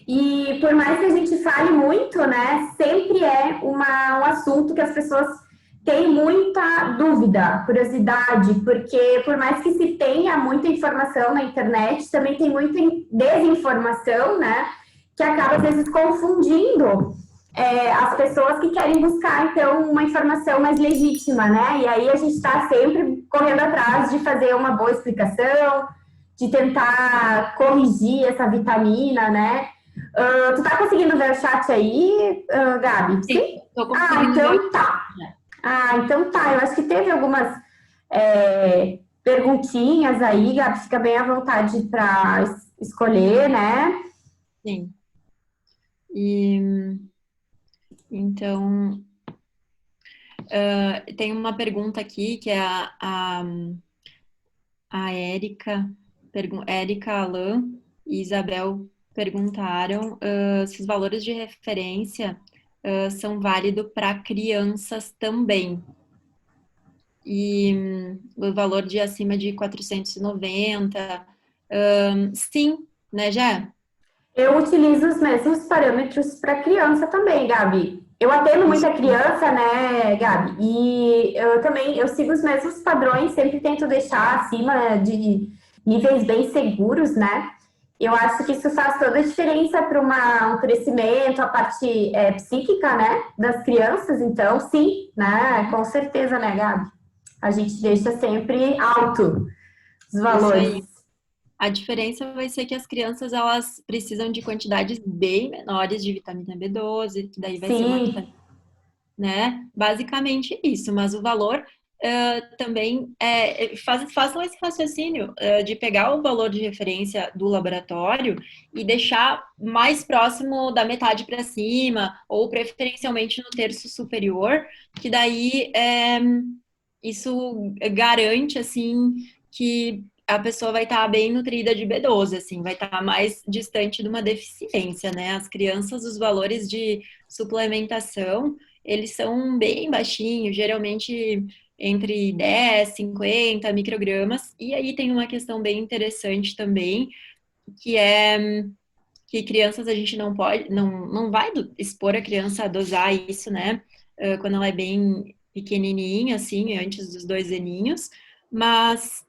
E por mais que a gente fale muito, né, sempre é um assunto que as pessoas têm muita dúvida, curiosidade, porque por mais que se tenha muita informação na internet, também tem muita desinformação, né, que acaba às vezes confundindo as pessoas que querem buscar, então, uma informação mais legítima, né? E aí a gente está sempre correndo atrás de fazer uma boa explicação, de tentar corrigir essa vitamina, né? Tu tá conseguindo ver o chat aí, Gabi?
Sim, tô conseguindo ver.
Então tá. Então tá. Eu acho que teve algumas perguntinhas aí, Gabi. Fica bem à vontade para escolher, né?
Sim. E então tem uma pergunta aqui que é a Érica Alain e Isabel perguntaram se os valores de referência são válidos para crianças também. E o valor de acima de 490, sim, né, Jé?
Eu utilizo os mesmos parâmetros para criança também, Gabi. Eu atendo muita criança, né, Gabi? E eu sigo os mesmos padrões, sempre tento deixar acima de níveis bem seguros, né? Eu acho que isso faz toda a diferença para um crescimento, a parte psíquica, né, das crianças. Então, sim, né, com certeza, né, Gabi? A gente deixa sempre alto os valores.
Isso aí. A diferença vai ser que as crianças, elas precisam de quantidades bem menores de vitamina B12, que daí vai ser uma vitamina, né? Basicamente isso, mas o valor também façam esse raciocínio de pegar o valor de referência do laboratório e deixar mais próximo da metade para cima, ou preferencialmente no terço superior, que daí isso garante, assim, que a pessoa vai estar bem nutrida de B12, assim, vai estar mais distante de uma deficiência, né? As crianças, os valores de suplementação, eles são bem baixinhos, geralmente entre 10, 50 microgramas, e aí tem uma questão bem interessante também, que é que crianças a gente não pode, não vai expor a criança a dosar isso, né? Quando ela é bem pequenininha, assim, antes dos 2 aninhos, mas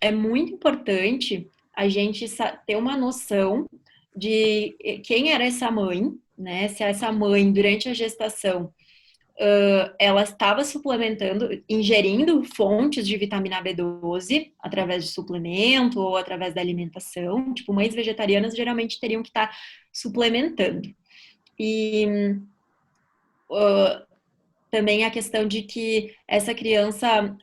é muito importante a gente ter uma noção de quem era essa mãe, né? Se essa mãe, durante a gestação, ela estava suplementando, ingerindo fontes de vitamina B12 através de suplemento ou através da alimentação. Tipo, mães vegetarianas geralmente teriam que estar suplementando. E também a questão de que essa criança,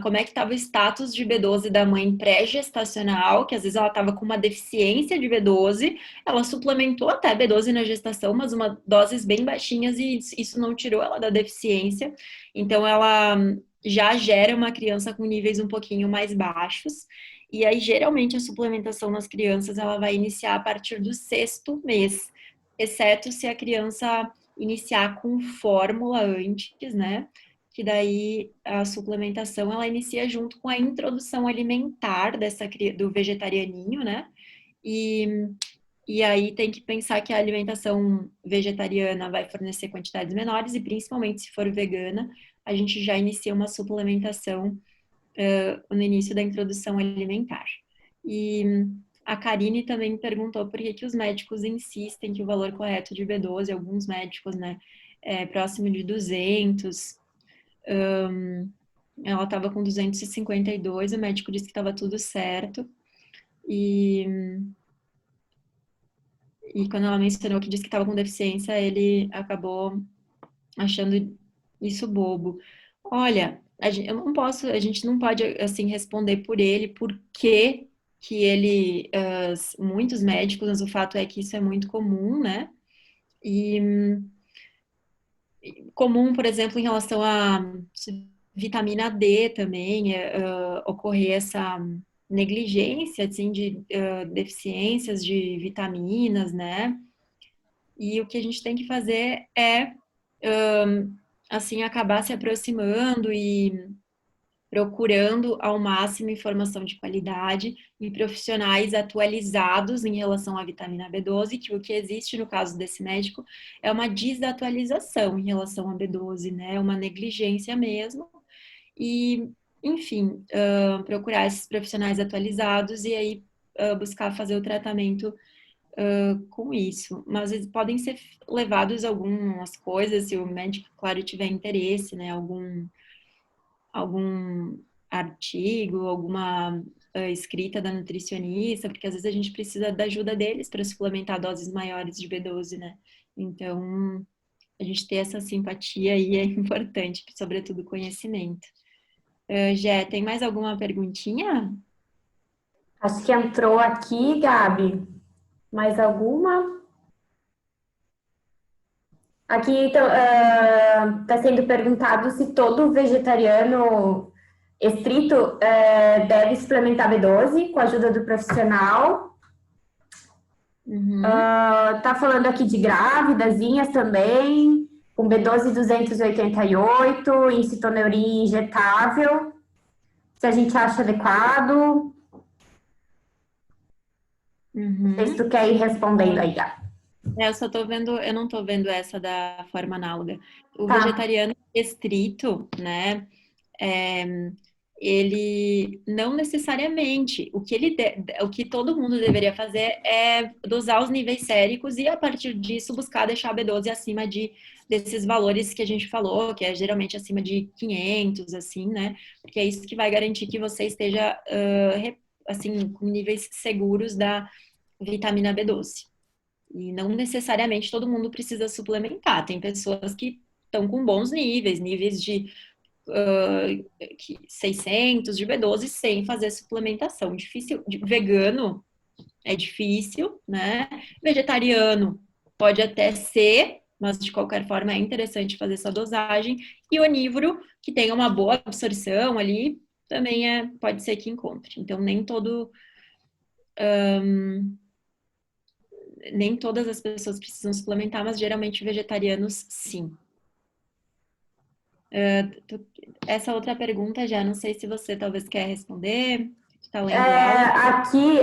como é que estava o status de B12 da mãe pré-gestacional, que às vezes ela estava com uma deficiência de B12, ela suplementou até B12 na gestação, mas uma doses bem baixinhas e isso não tirou ela da deficiência. Então ela já gera uma criança com níveis um pouquinho mais baixos. E aí, geralmente, a suplementação nas crianças ela vai iniciar a partir do 6º mês, exceto se a criança iniciar com fórmula antes, né? Que daí a suplementação ela inicia junto com a introdução alimentar do vegetarianinho, né? E aí tem que pensar que a alimentação vegetariana vai fornecer quantidades menores e principalmente se for vegana, a gente já inicia uma suplementação no início da introdução alimentar. E a Karine também perguntou por que os médicos insistem que o valor correto de B12, alguns médicos, né, é próximo de 200. Ela estava com 252, o médico disse que estava tudo certo. E quando ela mencionou que disse que estava com deficiência, ele acabou achando isso bobo. Olha, a gente não pode, assim, responder por ele, porque que ele, muitos médicos, mas o fato é que isso é muito comum, né? E comum, por exemplo, em relação a vitamina D também, ocorrer essa negligência, assim, de deficiências de vitaminas, né? E o que a gente tem que fazer é, assim, acabar se aproximando e procurando ao máximo informação de qualidade e profissionais atualizados em relação à vitamina B12, que o que existe no caso desse médico é uma desatualização em relação à B12, né? Uma negligência mesmo. E, enfim, procurar esses profissionais atualizados e aí buscar fazer o tratamento com isso. Mas eles podem ser levados algumas coisas, se o médico, claro, tiver interesse, né? Algum artigo, alguma escrita da nutricionista, porque às vezes a gente precisa da ajuda deles para suplementar doses maiores de B12, né? Então, a gente ter essa simpatia aí é importante, sobretudo conhecimento. Gé, tem mais alguma perguntinha?
Acho que entrou aqui, Gabi. Mais alguma? Aqui está sendo perguntado se todo vegetariano estrito deve suplementar B12 com a ajuda do profissional. Tá falando aqui de grávidazinhas também, com B12 288, incitoneuria injetável, se a gente acha adequado. Não sei se tu quer ir respondendo aí, Gabi.
Eu só tô vendo, eu não tô vendo essa da forma análoga. O
Tá.
vegetariano estrito, né? Ele não necessariamente, o que todo mundo deveria fazer é dosar os níveis séricos e a partir disso buscar deixar a B12 acima desses valores que a gente falou, que é geralmente acima de 500, assim, né? Porque é isso que vai garantir que você esteja, assim, com níveis seguros da vitamina B12. E não necessariamente todo mundo precisa suplementar. Tem pessoas que estão com bons níveis de 600 de B12 sem fazer suplementação. Difícil, vegano é difícil, né? Vegetariano pode até ser, mas de qualquer forma é interessante fazer essa dosagem. E onívoro, que tenha uma boa absorção ali, também pode ser que encontre. Então, nem todas as pessoas precisam suplementar, mas geralmente vegetarianos, sim. Essa outra pergunta já, não sei se você talvez quer responder. Está lendo ela?
Aqui,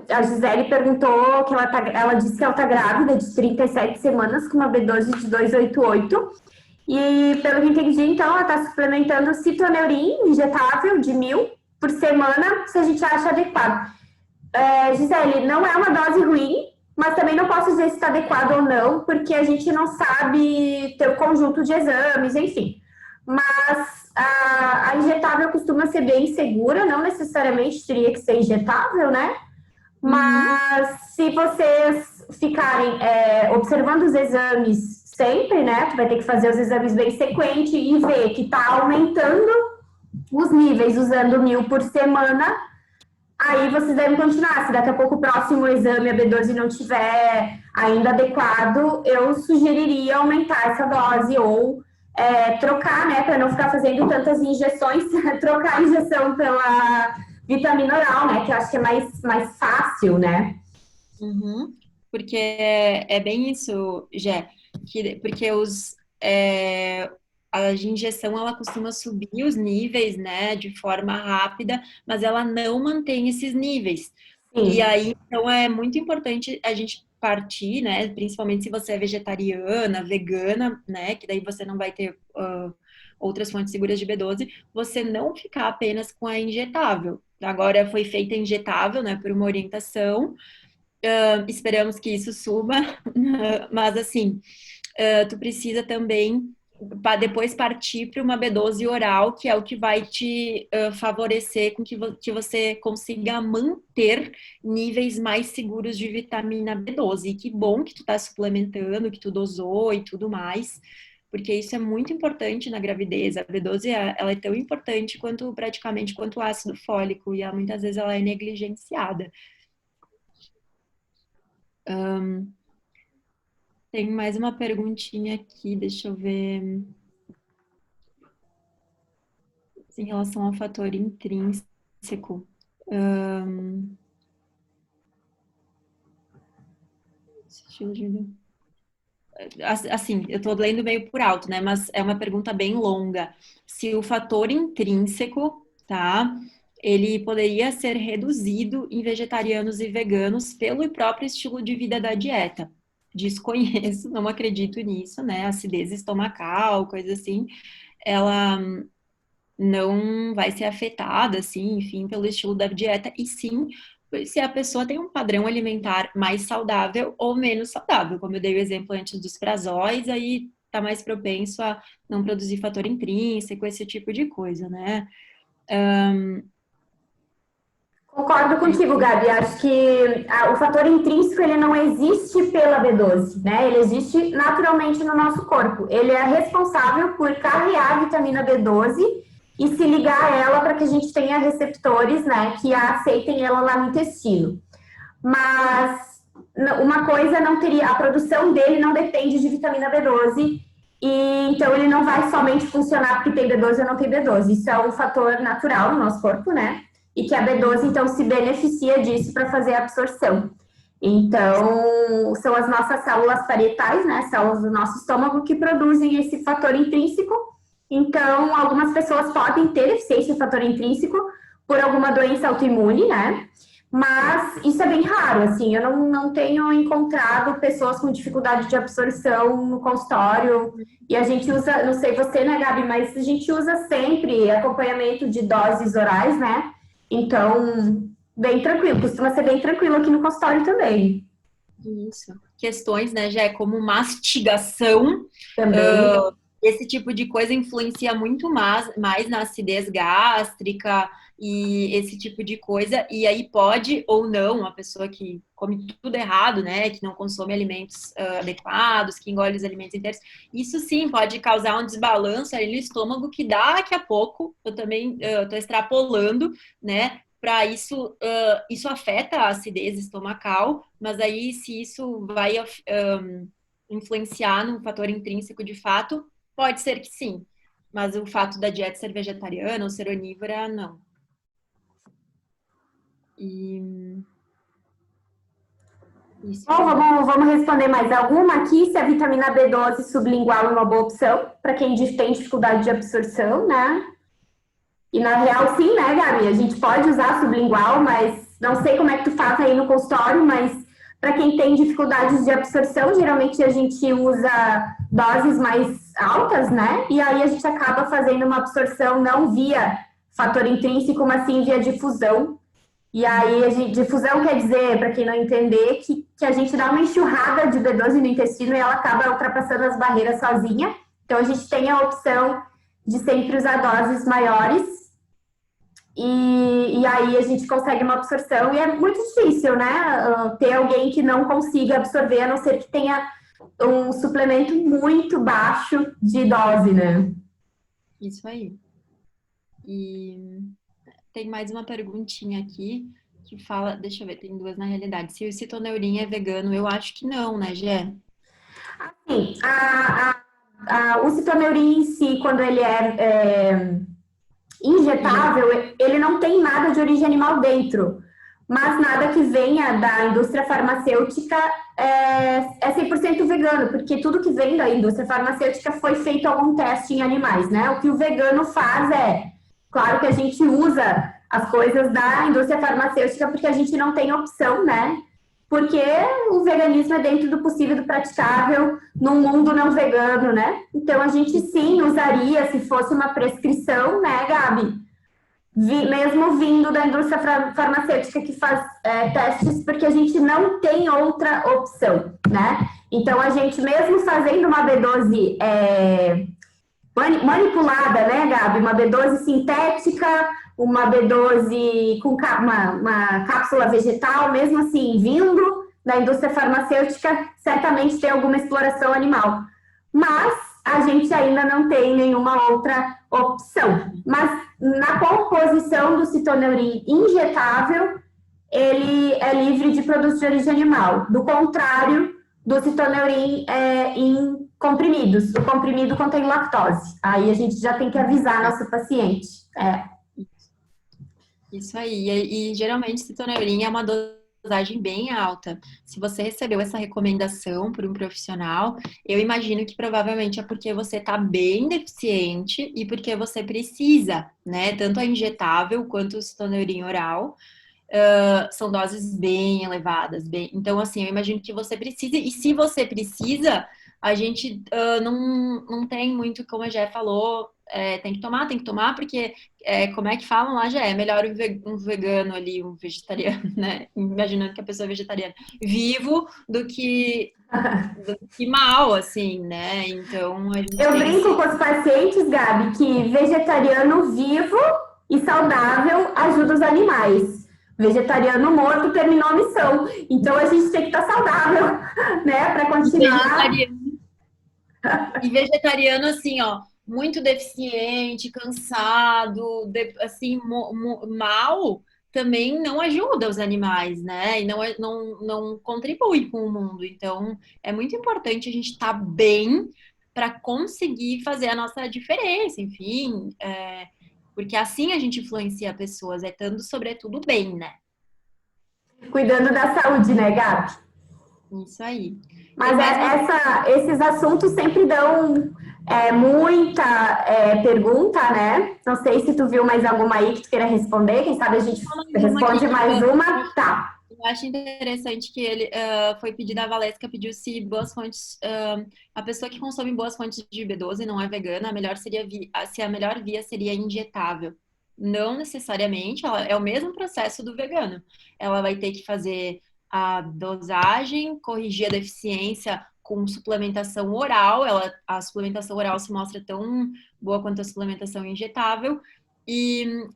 a Gisele perguntou que ela disse que ela está grávida de 37 semanas com uma B12 de 288. E, pelo que entendi, então, ela está suplementando citoneurin injetável de 1.000 por semana, se a gente acha adequado. Gisele, não é uma dose ruim, mas também não posso dizer se está adequado ou não, porque a gente não sabe ter o conjunto de exames, enfim. Mas a injetável costuma ser bem segura, não necessariamente teria que ser injetável, né? Mas se vocês ficarem observando os exames sempre, né? Tu vai ter que fazer os exames bem sequente e ver que está aumentando os níveis usando 1.000 por semana. Aí vocês devem continuar. Se daqui a pouco o próximo exame, a B12, não tiver ainda adequado, eu sugeriria aumentar essa dose ou trocar, né? Para não ficar fazendo tantas injeções, trocar a injeção pela vitamina oral, né? Que eu acho que é mais fácil, né?
Porque é bem isso, Jé. Porque a injeção, ela costuma subir os níveis, né, de forma rápida, mas ela não mantém esses níveis.
Sim.
E aí, então, é muito importante a gente partir, né, principalmente se você é vegetariana, vegana, né, que daí você não vai ter outras fontes seguras de B12, você não ficar apenas com a injetável. Agora foi feita injetável, né, por uma orientação, esperamos que isso suba, mas assim, tu precisa também para depois partir para uma B12 oral, que é o que vai te favorecer com que você consiga manter níveis mais seguros de vitamina B12. E que bom que tu tá suplementando, que tu dosou e tudo mais, porque isso é muito importante na gravidez. A B12 ela é tão importante praticamente quanto o ácido fólico, e muitas vezes ela é negligenciada. Tem mais uma perguntinha aqui, deixa eu ver. Em relação ao fator intrínseco. Estilo de vida. assim, eu tô lendo meio por alto, né? Mas é uma pergunta bem longa. Se o fator intrínseco, tá? Ele poderia ser reduzido em vegetarianos e veganos pelo próprio estilo de vida da dieta. Desconheço, não acredito nisso, né? Acidez estomacal, coisa assim, ela não vai ser afetada, assim, enfim, pelo estilo da dieta, e sim se a pessoa tem um padrão alimentar mais saudável ou menos saudável. Como eu dei o exemplo antes dos prazóis, aí tá mais propenso a não produzir fator intrínseco, esse tipo de coisa, né?
Concordo contigo, Gabi. Acho que o fator intrínseco ele não existe pela B12, né? Ele existe naturalmente no nosso corpo. Ele é responsável por carrear a vitamina B12 e se ligar a ela para que a gente tenha receptores, né, que aceitem ela lá no intestino. Mas uma coisa não teria, a produção dele não depende de vitamina B12 e então ele não vai somente funcionar porque tem B12 ou não tem B12. Isso é um fator natural no nosso corpo, né? E que a B12, então, se beneficia disso para fazer a absorção. Então, são as nossas células parietais, né, células do nosso estômago, que produzem esse fator intrínseco. Então, algumas pessoas podem ter deficiência de fator intrínseco por alguma doença autoimune, né? Mas isso é bem raro, assim, eu não tenho encontrado pessoas com dificuldade de absorção no consultório. E a gente usa, não sei você, né, Gabi, mas a gente usa sempre acompanhamento de doses orais, né? Então, bem tranquilo, costuma ser bem tranquilo aqui no consultório também.
Isso. Questões, né, já é como mastigação.
Também.
Esse tipo de coisa influencia muito mais na acidez gástrica e esse tipo de coisa. E aí pode ou não, uma pessoa que come tudo errado, né, que não consome alimentos adequados, que engole os alimentos inteiros, isso sim pode causar um desbalanço ali no estômago que daqui a pouco, eu também estou extrapolando, né, para isso, isso afeta a acidez estomacal, mas aí se isso vai influenciar no fator intrínseco de fato, pode ser que sim, mas o fato da dieta ser vegetariana ou ser onívora, não. E isso.
Bom, vamos responder mais alguma aqui, se a vitamina B12 sublingual é uma boa opção para quem tem dificuldade de absorção, né? E na real, sim, né, Gabi? A gente pode usar sublingual, mas não sei como é que tu faz aí no consultório, mas para quem tem dificuldades de absorção, geralmente a gente usa doses mais altas, né? E aí a gente acaba fazendo uma absorção não via fator intrínseco, mas sim via difusão. E aí, difusão quer dizer, para quem não entender, que a gente dá uma enxurrada de B12 no intestino e ela acaba ultrapassando as barreiras sozinha. Então, a gente tem a opção de sempre usar doses maiores. E aí a gente consegue uma absorção e é muito difícil, né? Ter alguém que não consiga absorver, a não ser que tenha um suplemento muito baixo de dose, né?
Isso aí. E tem mais uma perguntinha aqui que fala, deixa eu ver, tem duas na realidade. Se o citoneurin é vegano, eu acho que não, né, Gé?
Assim, o citoneurin em si, quando ele é injetável, ele não tem nada de origem animal dentro, mas nada que venha da indústria farmacêutica é 100% vegano, porque tudo que vem da indústria farmacêutica foi feito algum teste em animais, né? O que o vegano faz claro que a gente usa as coisas da indústria farmacêutica porque a gente não tem opção, né? Porque o veganismo é dentro do possível, do praticável, num mundo não vegano, né? Então, a gente sim usaria, se fosse uma prescrição, né, Gabi? Mesmo vindo da indústria farmacêutica que faz testes, porque a gente não tem outra opção, né? Então, a gente mesmo fazendo uma B12 manipulada, né, Gabi? Uma B12 sintética, uma B12 com uma cápsula vegetal, mesmo assim, vindo da indústria farmacêutica, certamente tem alguma exploração animal. Mas a gente ainda não tem nenhuma outra opção. Mas na composição do citoneurin injetável, ele é livre de produtos de origem animal. Do contrário do citoneurin em comprimidos. O comprimido contém lactose. Aí a gente já tem que avisar nosso paciente.
Isso aí. E geralmente citoneurin é uma dose dosagem bem alta. Se você recebeu essa recomendação por um profissional, eu imagino que provavelmente é porque você está bem deficiente e porque você precisa, né? Tanto a injetável quanto o citoneurin oral. São doses bem elevadas. Então, assim, eu imagino que você precisa, e se você precisa, a gente não tem muito, como a Jé falou, tem que tomar, porque, como é que falam lá, Jé? É melhor um vegano ali, um vegetariano, né? Imaginando que a pessoa é vegetariana, vivo do que mal, assim, né? Então, a gente
Eu
tem
brinco com os pacientes, Gabi, que vegetariano vivo e saudável ajuda os animais. Vegetariano morto terminou a missão. Então a gente tem que estar saudável, né, para continuar.
E vegetariano, assim, ó, muito deficiente, cansado, assim, mal, também não ajuda os animais, né? E não contribui com o mundo. Então, é muito importante a gente estar bem para conseguir fazer a nossa diferença, enfim, porque assim a gente influencia pessoas, estando sobretudo bem, né?
Cuidando da saúde, né, Gabi?
Isso aí.
Mas esses assuntos sempre dão muita pergunta, né? Não sei se tu viu mais alguma aí que tu queira responder. Quem sabe a gente responde mais uma. Tá.
Eu acho interessante que ele foi pedido, a Valesca pediu se boas fontes, a pessoa que consome boas fontes de B12 e não é vegana, se a melhor via seria injetável. Não necessariamente, é o mesmo processo do vegano. Ela vai ter que fazer a dosagem, corrigir a deficiência com suplementação oral. A suplementação oral se mostra tão boa quanto a suplementação injetável,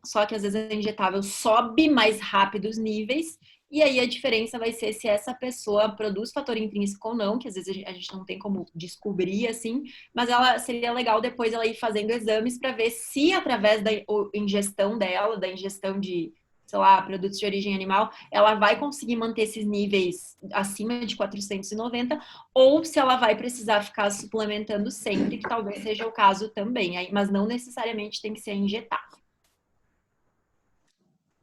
só que às vezes a injetável sobe mais rápido os níveis, e aí a diferença vai ser se essa pessoa produz fator intrínseco ou não, que às vezes a gente não tem como descobrir assim, mas seria legal depois ela ir fazendo exames para ver se através da ingestão dela, da ingestão de, sei lá, produtos de origem animal, ela vai conseguir manter esses níveis acima de 490, ou se ela vai precisar ficar suplementando sempre, que talvez seja o caso também, mas não necessariamente tem que ser injetável.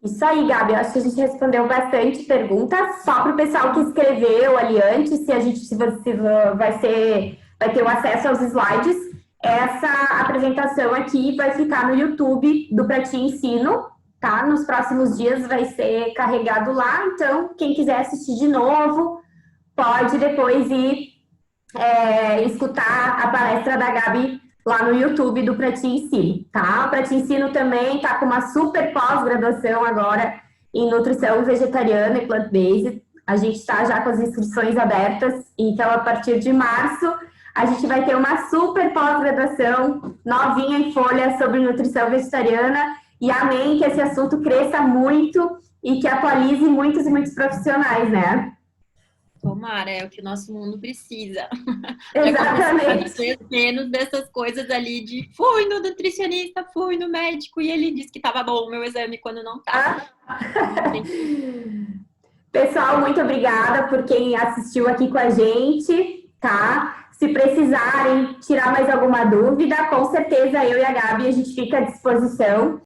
Isso aí, Gabi. Eu acho que a gente respondeu bastante perguntas. Só para o pessoal que escreveu ali antes, se vai ter o acesso aos slides, essa apresentação aqui vai ficar no YouTube do Pra Ti Ensino, tá? Nos próximos dias vai ser carregado lá. Então, quem quiser assistir de novo, pode depois ir escutar a palestra da Gabi lá no YouTube do Pra Ti Ensino, tá? O Pra Ti Ensino também tá com uma super pós-graduação agora em nutrição vegetariana e plant-based. A gente está já com as inscrições abertas, então a partir de março a gente vai ter uma super pós-graduação novinha em folha sobre nutrição vegetariana, e amém que esse assunto cresça muito e que atualize muitos e muitos profissionais, né?
Tomara, é o que o nosso mundo precisa.
Exatamente.
Menos dessas coisas ali de fui no nutricionista, fui no médico e ele disse que estava bom o meu exame quando não estava.
Pessoal, muito obrigada por quem assistiu aqui com a gente, tá? Se precisarem tirar mais alguma dúvida, com certeza eu e a Gabi a gente fica à disposição.